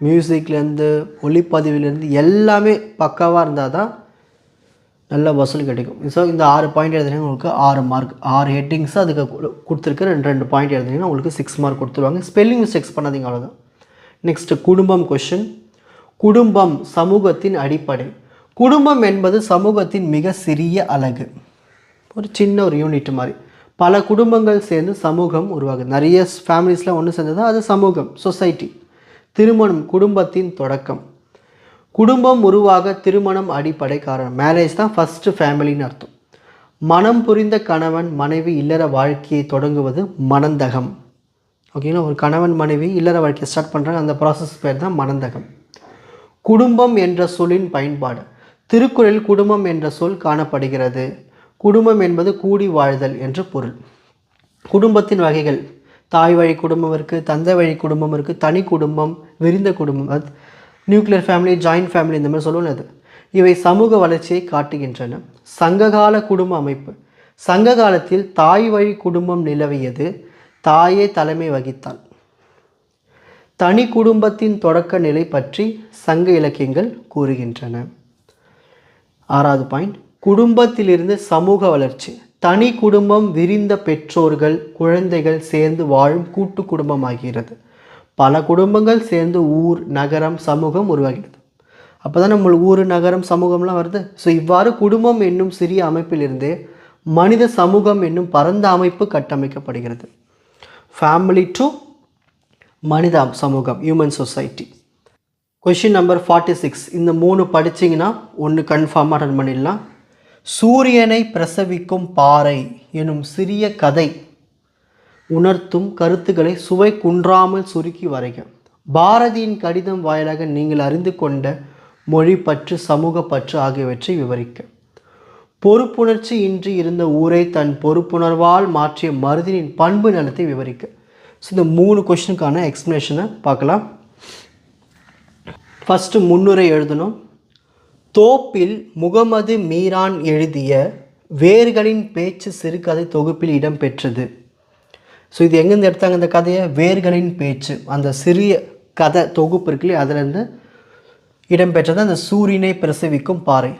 மியூசிக்லேருந்து ஒளிப்பதிவிலேருந்து எல்லாமே பக்காவாக இருந்தால் தான் நல்ல வசூல் கிடைக்கும். ஸோ இந்த 6 பாயிண்ட் எழுதுனீங்கன்னா உங்களுக்கு 6 மார்க். 6 ஹெட்டிங்ஸு அதுக்கு கொடுத்துருக்கு. 2 பாயிண்ட் எழுதுனீங்கன்னா உங்களுக்கு 6 மார்க் கொடுத்துருவாங்க. ஸ்பெல்லிங் மிஸ்டேக்ஸ் பண்ணாதீங்க, அவ்வளோதான். நெக்ஸ்ட்டு குடும்பம் கொஷின். குடும்பம் சமூகத்தின் அடிப்படை. குடும்பம் என்பது சமூகத்தின் மிக சிறிய அலகு, ஒரு சின்ன ஒரு யூனிட் மாதிரி. பல குடும்பங்கள் சேர்ந்து சமூகம் உருவாகுது. நிறைய ஃபேமிலிஸில் ஒன்று சேர்ந்தது அது சமூகம், சொசைட்டி. திருமணம் குடும்பத்தின் தொடக்கம். குடும்பம் உருவாக திருமணம் அடிப்படை காரணம். மேரேஜ் தான் ஃபஸ்ட்டு ஃபேமிலின்னு அர்த்தம். மனம் புரிந்த கணவன் மனைவி இல்லற வாழ்க்கையை தொடங்குவது மணந்தகம். ஓகேங்களா? ஒரு கணவன் மனைவி இல்லற வாழ்க்கையை ஸ்டார்ட் பண்ணுறாங்க, அந்த ப்ராசஸ் பேர் தான் மணந்தகம். குடும்பம் என்ற சொல்லின் பயன்பாடு. திருக்குறளில் குடும்பம் என்ற சொல் காணப்படுகிறது. குடும்பம் என்பது கூடி வாழ்தல் என்று பொருள். குடும்பத்தின் வகைகள். தாய் வழி குடும்பம் இருக்குது, தந்தை வழி குடும்பம் இருக்குது, தனி குடும்பம், விரிந்த குடும்பம், அது நியூக்ளியர் ஃபேமிலி, ஜாயின்ட் ஃபேமிலி, இந்த மாதிரி சொல்லணும். அது இவை சமூக வளர்ச்சியை காட்டுகின்றன. சங்ககால குடும்ப அமைப்பு. சங்க காலத்தில் தாய் வழி குடும்பம் நிலவியது. தாயே தலைமை வகித்தாள். தனி குடும்பத்தின் தொடக்க நிலை பற்றி சங்க இலக்கியங்கள் கூறுகின்றன. 6வது பாயிண்ட். குடும்பத்திலிருந்து சமூக வளர்ச்சி. தனி குடும்பம் விரிந்த பெற்றோர்கள் குழந்தைகள் சேர்ந்து வாழும் கூட்டு குடும்பமாகிறது. பல குடும்பங்கள் சேர்ந்து ஊர், நகரம், சமூகம் உருவாகிறது. அப்போ தான் நம்ம ஊர், நகரம், சமூகம்லாம் வருது. ஸோ இவ்வாறு குடும்பம் என்னும் சிறிய அமைப்பிலிருந்தே மனித சமூகம் என்னும் பரந்த அமைப்பு கட்டமைக்கப்படுகிறது. ஃபேமிலி டு மனித சமூகம், ஹியூமன் சொசைட்டி. Question number 46. இந்த 3 படிச்சிங்கன்னா 1 கன்ஃபார்மாக ரன் பண்ணிடலாம். சூரியனை பிரசவிக்கும் பாறை எனும் சிறிய கதை உணர்த்தும் கருத்துக்களை சுவை குன்றாமல் சுருக்கி வரைக. பாரதியின் கடிதம் வாயிலாக நீங்கள் அறிந்து கொண்ட மொழி பற்று, சமூக பற்று ஆகியவற்றை விவரிக்க. பொறுப்புணர்ச்சி இன்றி இருந்த ஊரை தன் பொறுப்புணர்வால் மாற்றிய மருதினின் பண்பு நலத்தை விவரிக்க. ஸோ இந்த 3 கொஷினுக்கான எக்ஸ்ப்ளனேஷனை பார்க்கலாம். ஃபஸ்ட்டு முன்னுரை எழுதணும். தோப்பில் முகமது மீரான் எழுதிய வேர்களின் பேச்சு சிறுகதை தொகுப்பில் இடம்பெற்றது. ஸோ இது எங்கேருந்து எடுத்தாங்க இந்த கதையை? வேர்களின் பேச்சு, அந்த சிறிய கதை தொகுப்பு இருக்குல்லையே, அதிலேருந்து இடம்பெற்றது அந்த சூரியனை பிரசவிக்கும் பாறை.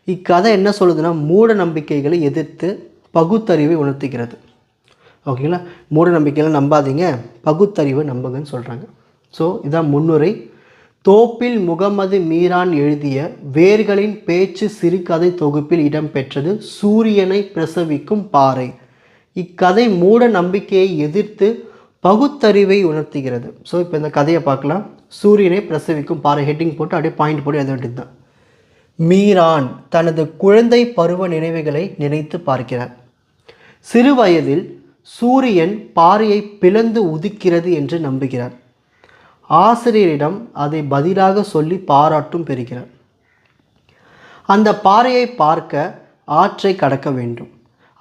இக்கதை என்ன சொல்லுதுன்னா, மூட நம்பிக்கைகளை எதிர்த்து பகுத்தறிவை உணர்த்துகிறது. ஓகேங்களா. மூட நம்பிக்கையெல்லாம் நம்பாதீங்க, பகுத்தறிவை நம்புங்கன்னு சொல்கிறாங்க. ஸோ இதான் முன்னுரை. தோப்பில் முகமது மீரான் எழுதிய வேர்களின் பேச்சு சிறுகதை தொகுப்பில் இடம்பெற்றது சூரியனை பிரசவிக்கும் பாறை. இக்கதை மூட நம்பிக்கையை எதிர்த்து பகுத்தறிவை உணர்த்துகிறது. ஸோ இப்போ இந்த கதையை பார்க்கலாம். சூரியனை பிரசவிக்கும் பாறை ஹெட்டிங் போட்டு அப்படியே பாயிண்ட் போட்டு எழுத வேண்டியது தான். மீரான் தனது குழந்தை பருவ நினைவுகளை நினைத்து பார்க்கிறார். சிறு வயதில் சூரியன் பாறையை பிளந்து உதிக்கிறது என்று நம்புகிறார். ஆசிரியரிடம் அதை பதிலாக சொல்லி பாராட்டும் பெறுகிறார். அந்த பாறையை பார்க்க ஆற்றை கடக்க வேண்டும்.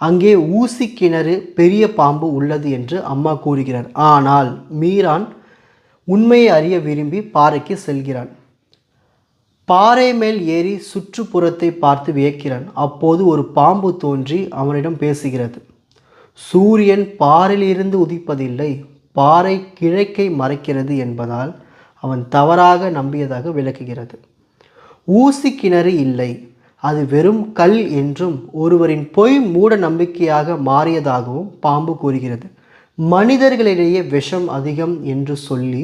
அங்கே ஊசி கிணறு பெரிய பாம்பு உள்ளது என்று அம்மா கூறுகிறார். ஆனால் மீரான் உண்மையை அறிய விரும்பி பாறைக்கு செல்கிறான். பாறை மேல் ஏறி சுற்றுப்புறத்தை பார்த்து வியக்கிறான். அப்போது ஒரு பாம்பு தோன்றி அவனிடம் பேசுகிறது. சூரியன் பாறையிலிருந்து உதிப்பதில்லை, பாறை கிழக்கை மறைக்கிறது என்பதால் அவன் தவறாக நம்பியதாக விளக்குகிறது. ஊசி கிணறு இல்லை, அது வெறும் கல் என்றும் ஒருவரின் பொய் மூட நம்பிக்கையாக மாறியதாகவும் பாம்பு கூறுகிறது. மனிதர்களிடையே விஷம் அதிகம் என்று சொல்லி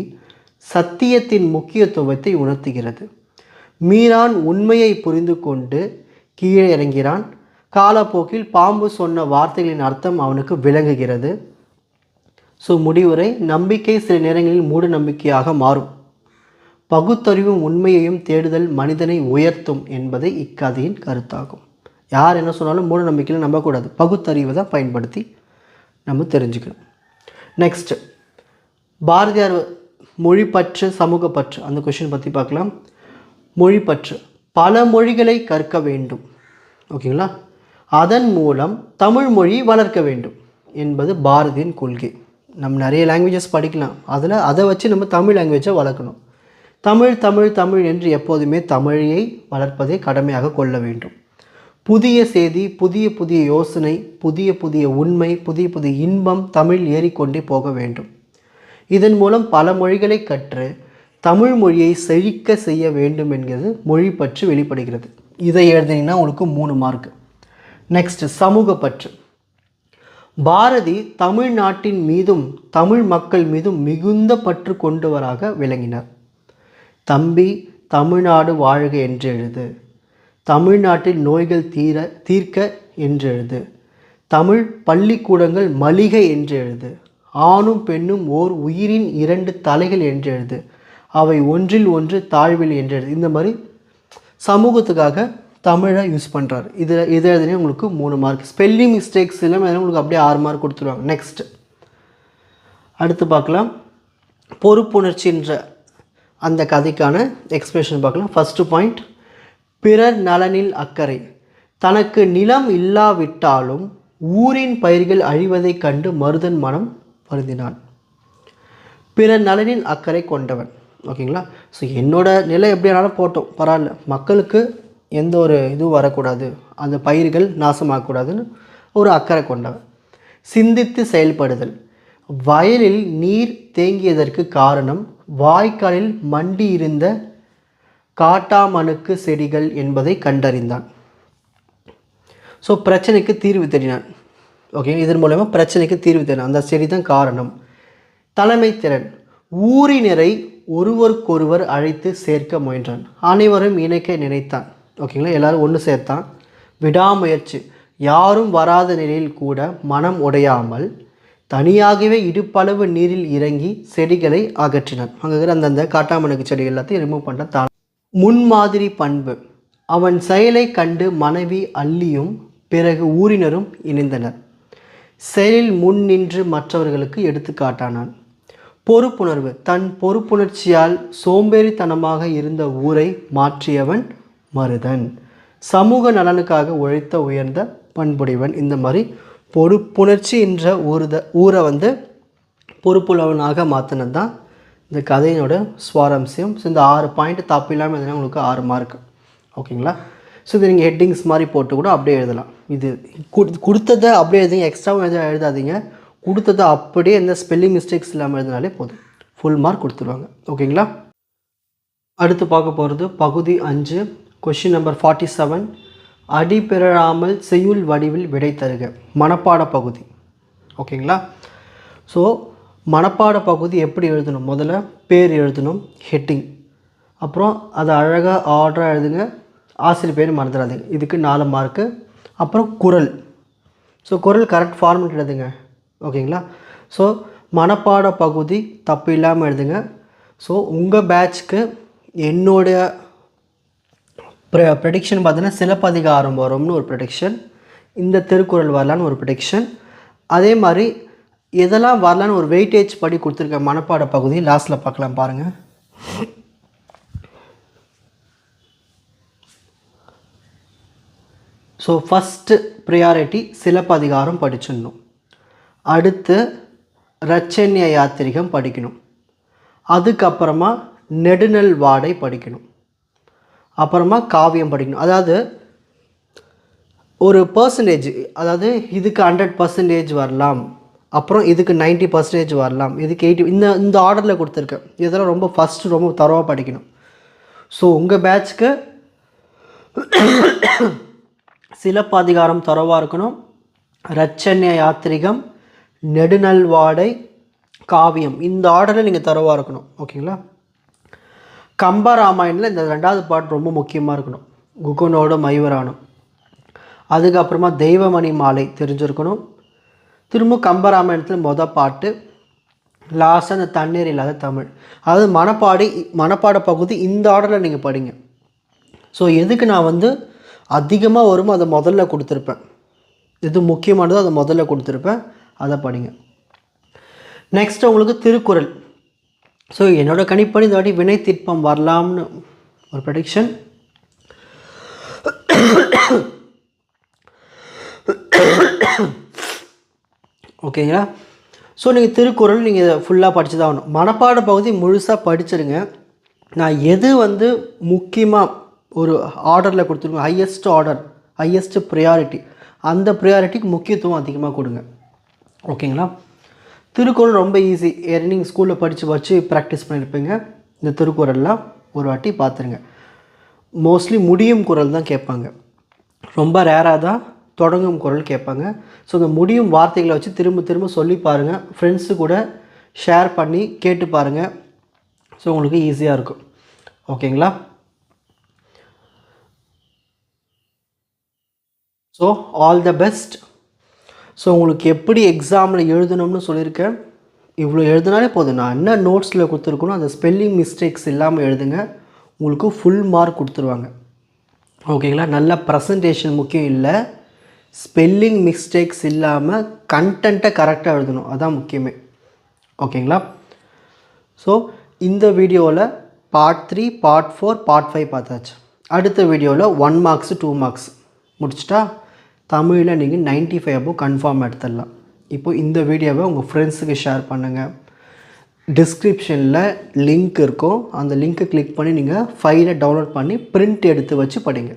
சத்தியத்தின் முக்கியத்துவத்தை உணர்த்துகிறது. மீரான் உண்மையை புரிந்து கொண்டு கீழே இறங்கிறான். காலப்போக்கில் பாம்பு சொன்ன வார்த்தைகளின் அர்த்தம் அவனுக்கு விளங்குகிறது. ஸோ முடிவுரை, நம்பிக்கை சில நேரங்களில் மூட நம்பிக்கையாக மாறும். பகுத்தறிவும் உண்மையையும் தேடுதல் மனிதனை உயர்த்தும் என்பதை இக்கதையின் கருத்தாகும். யார் என்ன சொன்னாலும் மூட நம்பிக்கையில் நம்பக்கூடாது, பகுத்தறிவை தான் பயன்படுத்தி நம்ம தெரிஞ்சுக்கணும். நெக்ஸ்ட், பாரதியார் மொழிப்பற்று சமூகப்பற்று அந்த கொஷின் பற்றி பார்க்கலாம். மொழிப்பற்று, பல மொழிகளை கற்க வேண்டும், ஓகேங்களா, அதன் மூலம் தமிழ் மொழி வளர்க்க வேண்டும் என்பது பாரதியின் கொள்கை. நம்ம நிறைய லாங்குவேஜஸ் படிக்கலாம், அதை வச்சு நம்ம தமிழ் லாங்குவேஜை வளர்க்கணும். தமிழ் தமிழ் தமிழ் என்று எப்போதுமே தமிழையை வளர்ப்பதை கடமையாக கொள்ள வேண்டும். புதிய செய்தி, புதிய புதிய யோசனை, புதிய புதிய உண்மை, புதிய புதிய இன்பம் தமிழ் ஏறிக்கொண்டே போக வேண்டும். இதன் மூலம் பல மொழிகளை கற்று தமிழ் மொழியை செழிக்க செய்ய வேண்டும் என்கிறது மொழி பற்று வெளிப்படுகிறது. இதை எழுதினீங்கன்னா உங்களுக்கு 3 மார்க். நெக்ஸ்ட், சமூக பற்று. பாரதி தமிழ்நாட்டின் மீதும் தமிழ் மக்கள் மீதும் மிகுந்த பற்று கொண்டவராக விளங்கினார். தம்பி தமிழ்நாடு வாழ்க என்று எழுது, தமிழ்நாட்டில் நோய்கள் தீர்க்க என்று எழுது, தமிழ் பள்ளிக்கூடங்கள் மளிகை என்று எழுது, ஆணும் பெண்ணும் ஓர் உயிரின் 2 தலைகள் என்று எழுது, அவை ஒன்றில் ஒன்று தாழ்வில் என்று எழுது. இந்த மாதிரி சமூகத்துக்காக தமிழை யூஸ் பண்ணுறாரு. இதை எழுதினே உங்களுக்கு 3 மார்க். ஸ்பெல்லிங் மிஸ்டேக்ஸ் எல்லாமே உங்களுக்கு அப்படியே 6 மார்க் கொடுத்துருவாங்க. நெக்ஸ்ட், அடுத்து பார்க்கலாம். பொறுப்புணர்ச்சின்ற அந்த கதைக்கான எக்ஸ்பிரஷன் பார்க்கலாம். ஃபஸ்ட்டு பாயிண்ட், பிறர் நலனில் அக்கறை. தனக்கு நிலம் இல்லாவிட்டாலும் ஊரின் பயிர்கள் அழிவதைக் கண்டு மருதன் மனம் வருந்தினான். பிறர் நலனில் அக்கறை கொண்டவன், ஓகேங்களா. ஸோ என்னோட நிலை எப்படியானாலும் போட்டோம் பரவாயில்ல, மக்களுக்கு எந்த ஒரு இதுவும் வரக்கூடாது, அந்த பயிர்கள் நாசமாகக்கூடாதுன்னு ஒரு அக்கறை கொண்டவன். சிந்தித்து செயல்படுதல். வயலில் நீர் தேங்கியதற்கு காரணம் வாய்க்காலில் மண்டி இருந்த காட்டாமணுக்கு செடிகள் என்பதை கண்டறிந்தான். ஸோ பிரச்சனைக்கு தீர்வு தேடினான். ஓகே, இதன் மூலமா பிரச்சனைக்கு தீர்வு தேடினான், அந்த செடி தான் காரணம். தலைமை திறன். ஊரினரை ஒருவருக்கொருவர் அழைத்து சேர்க்க முயன்றான். அனைவரும் இணைக்க நினைத்தான், ஓகேங்களா, எல்லாரும் ஒன்று சேர்த்தான். விடாமுயற்சி. யாரும் வராத நிலையில் கூட மனம் உடையாமல் தனியாகவே இடுப்பளவு நீரில் இறங்கி செடிகளை அகற்றினான். அங்கே இருக்கிற அந்தந்த காட்டாமணுக்கு செடிகள் எல்லாத்தையும் ரிமூவ் பண்ண முன்மாதிரி பண்பு. அவன் செயலை கண்டு மனைவி அள்ளியும் பிறகு ஊரினரும் இணைந்தனர். செயலில் முன் நின்று மற்றவர்களுக்கு எடுத்துக்காட்டானான். பொறுப்புணர்வு. தன் பொறுப்புணர்ச்சியால் சோம்பேறித்தனமாக இருந்த ஊரை மாற்றியவன் மருதன். சமூக நலனுக்காக உழைத்த உயர்ந்த பண்புடையவன். இந்த மாதிரி பொறுப்புணர்ச்சி என்ற ஊரை பொறுப்புள்ளவனாக மாற்றினது தான் இந்த கதையினோட சுவாரஸ்யம். ஸோ இந்த 6 பாயிண்ட் தப்பு இல்லாமல் எழுதினா உங்களுக்கு 6 மார்க், ஓகேங்களா. ஸோ இது நீங்கள் ஹெட்டிங்ஸ் மாதிரி போட்டு கூட அப்படியே எழுதலாம். இது கொடுத்ததை அப்படியே எழுதுங்க, எக்ஸ்ட்ராவும் எழுதாதீங்க. கொடுத்ததை அப்படியே எந்த ஸ்பெல்லிங் மிஸ்டேக்ஸ் இல்லாமல் எழுதினாலே போதும், ஃபுல் மார்க் கொடுத்துருவாங்க, ஓகேங்களா. அடுத்து பார்க்க போகிறது பகுதி 5, கொஷின் நம்பர் 47. அடி பிறழாமல் செய்யுள் வடிவில் விடை தருக. மனப்பாட பகுதி, ஓகேங்களா? ஸோ மனப்பாட பகுதி எப்படி எழுதணும்? முதல்ல பேர் எழுதணும், ஹெட்டிங். அப்புறம் அதை அழகாக ஆர்டராக எழுதுங்க, ஆசிரியர் பேர் மறந்துடாதீங்க. இதுக்கு 4 மார்க்கு. அப்புறம் குறள். ஸோ குறள் கரெக்ட் ஃபார்மேட் எழுதுங்க. ஓகேங்களா? ஸோ மனப்பாட பகுதி தப்பு இல்லாமல் எழுதுங்க. ஸோ உங்கள் பேட்ச்க்கு என்னுடைய ப்ரெடிக்ஷன் பார்த்தீங்கன்னா சிலப்பதிகாரம் வரும்னு ஒரு ப்ரெடிக்ஷன், இந்த திருக்குறள் வரலான்னு ஒரு ப்ரெடிக்ஷன். அதே மாதிரி எதெல்லாம் வரலான்னு ஒரு வெயிட்டேஜ் படி கொடுத்துருக்கேன் மனப்பாட பகுதி. லாஸ்ட்டில் பார்க்கலாம் பாருங்கள். ஸோ ஃபஸ்ட்டு ப்ரியாரிட்டி சிலப்பதிகாரம் படிச்சிடணும். அடுத்து ரச்சன்ய யாத்திரிகம் படிக்கணும். அதுக்கப்புறமா நெடுநல் வாடை படிக்கணும். அப்புறமா காவியம் படிக்கணும். அதாவது ஒரு பர்சன்டேஜ், அதாவது இதுக்கு 100% வரலாம், அப்புறம் இதுக்கு 90% வரலாம், இதுக்கு 80, இந்த ஆர்டரில் கொடுத்துருக்கேன். இதெல்லாம் ரொம்ப ஃபஸ்ட்டு ரொம்ப தரவாக படிக்கணும். ஸோ உங்கள் பேட்ச்க்கு சிலப்பதிகாரம் தரவாக இருக்கணும், ரச்சன்ய யாத்திரிகம், நெடுநல் வாடை, காவியம், இந்த ஆர்டரில் நீங்கள் தரவாக இருக்கணும். ஓகேங்களா? கம்பராமாயணில் இந்த 2வது பாட்டு ரொம்ப முக்கியமாக இருக்கணும், குகனோட மைவரானம். அதுக்கப்புறமா தெய்வமணி மாலை தெரிஞ்சிருக்கணும். திரும்ப கம்பராமாயணத்தில் பாட்டு, லாஸ்ட்டாக அந்த தண்ணீர் இல்லாத தமிழ். அதாவது மனப்பாட பகுதி இந்த ஆர்டரில் நீங்கள் படிங்க. ஸோ எதுக்கு நான் அதிகமாக வருமோ அதை முதல்ல கொடுத்துருப்பேன், எது முக்கியமானதோ அதை முதல்ல கொடுத்துருப்பேன், அதை படிங்க. நெக்ஸ்ட் உங்களுக்கு திருக்குறள். ஸோ என்னோடய கணிப்படி இந்த வாட்டி வினை திட்பம் வரலாம்னு ஒரு ப்ரெடிக்ஷன். ஓகேங்களா? ஸோ நீங்கள் திருக்குறள் நீங்கள் ஃபுல்லாக படித்து தான் ஆகணும். மனப்பாட பகுதி முழுசாக படிச்சிருங்க. நான் எது முக்கியமாக ஒரு ஆர்டரில் கொடுத்துருக்கோம், ஹையஸ்ட் ஆர்டர், ஹையஸ்ட் ப்ரியாரிட்டி, அந்த ப்ரியாரிட்டிக்கு முக்கியத்துவம் அதிகமாக கொடுங்க. ஓகேங்களா? திருக்குறள் ரொம்ப ஈஸி, நீங்கள் ஸ்கூலில் படித்து ப்ராக்டிஸ் பண்ணியிருப்பீங்க. இந்த திருக்குறள்லாம் ஒரு வாட்டி பார்த்துருங்க. மோஸ்ட்லி முடியும் குறள் தான் கேட்பாங்க, ரொம்ப ரேராக தான் தொடங்கும் குறள் கேட்பாங்க. ஸோ இந்த முடியும் வார்த்தைகளை வச்சு திரும்ப திரும்ப சொல்லி பாருங்கள், ஃப்ரெண்ட்ஸு கூட ஷேர் பண்ணி கேட்டு பாருங்கள். ஸோ உங்களுக்கு ஈஸியாக இருக்கும். ஓகேங்களா? So all the best. So உங்களுக்கு எப்படி எக்ஸாமில் எழுதணும்னு சொல்லியிருக்கேன். இவ்வளோ எழுதினாலே போதும். நான் என்ன நோட்ஸில் கொடுத்துருக்கணும் அந்த ஸ்பெல்லிங் மிஸ்டேக்ஸ் இல்லாமல் எழுதுங்க, உங்களுக்கு ஃபுல் மார்க் கொடுத்துருவாங்க. ஓகேங்களா? நல்ல ப்ரெசன்டேஷன் முக்கியம் இல்லை, ஸ்பெல்லிங் மிஸ்டேக்ஸ் இல்லாமல் கண்டென்ட்டை கரெக்டாக எழுதணும், அதுதான் முக்கியமே. ஓகேங்களா? ஸோ இந்த வீடியோவில் பார்ட் 3, பார்ட் 4, பார்ட் 5 பார்த்தாச்சு. அடுத்த வீடியோவில் 1 மார்க்ஸ் 2 மார்க்ஸ் முடிச்சிட்டா தமிழில் நீங்கள் 95 above கன்ஃபார்ம் எடுத்துடலாம். இப்போது இந்த வீடியோவை உங்கள் ஃப்ரெண்ட்ஸுக்கு ஷேர் பண்ணுங்கள். டிஸ்கிரிப்ஷனில் லிங்க் இருக்கும், அந்த லிங்க்கை கிளிக் பண்ணி நீங்கள் ஃபைலை டவுன்லோட் பண்ணி பிரிண்ட் எடுத்து வச்சு படிங்க.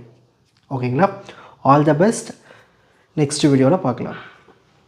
ஓகேங்களா? All the best. நெக்ஸ்ட் வீடியோவில் பார்க்கலாம்.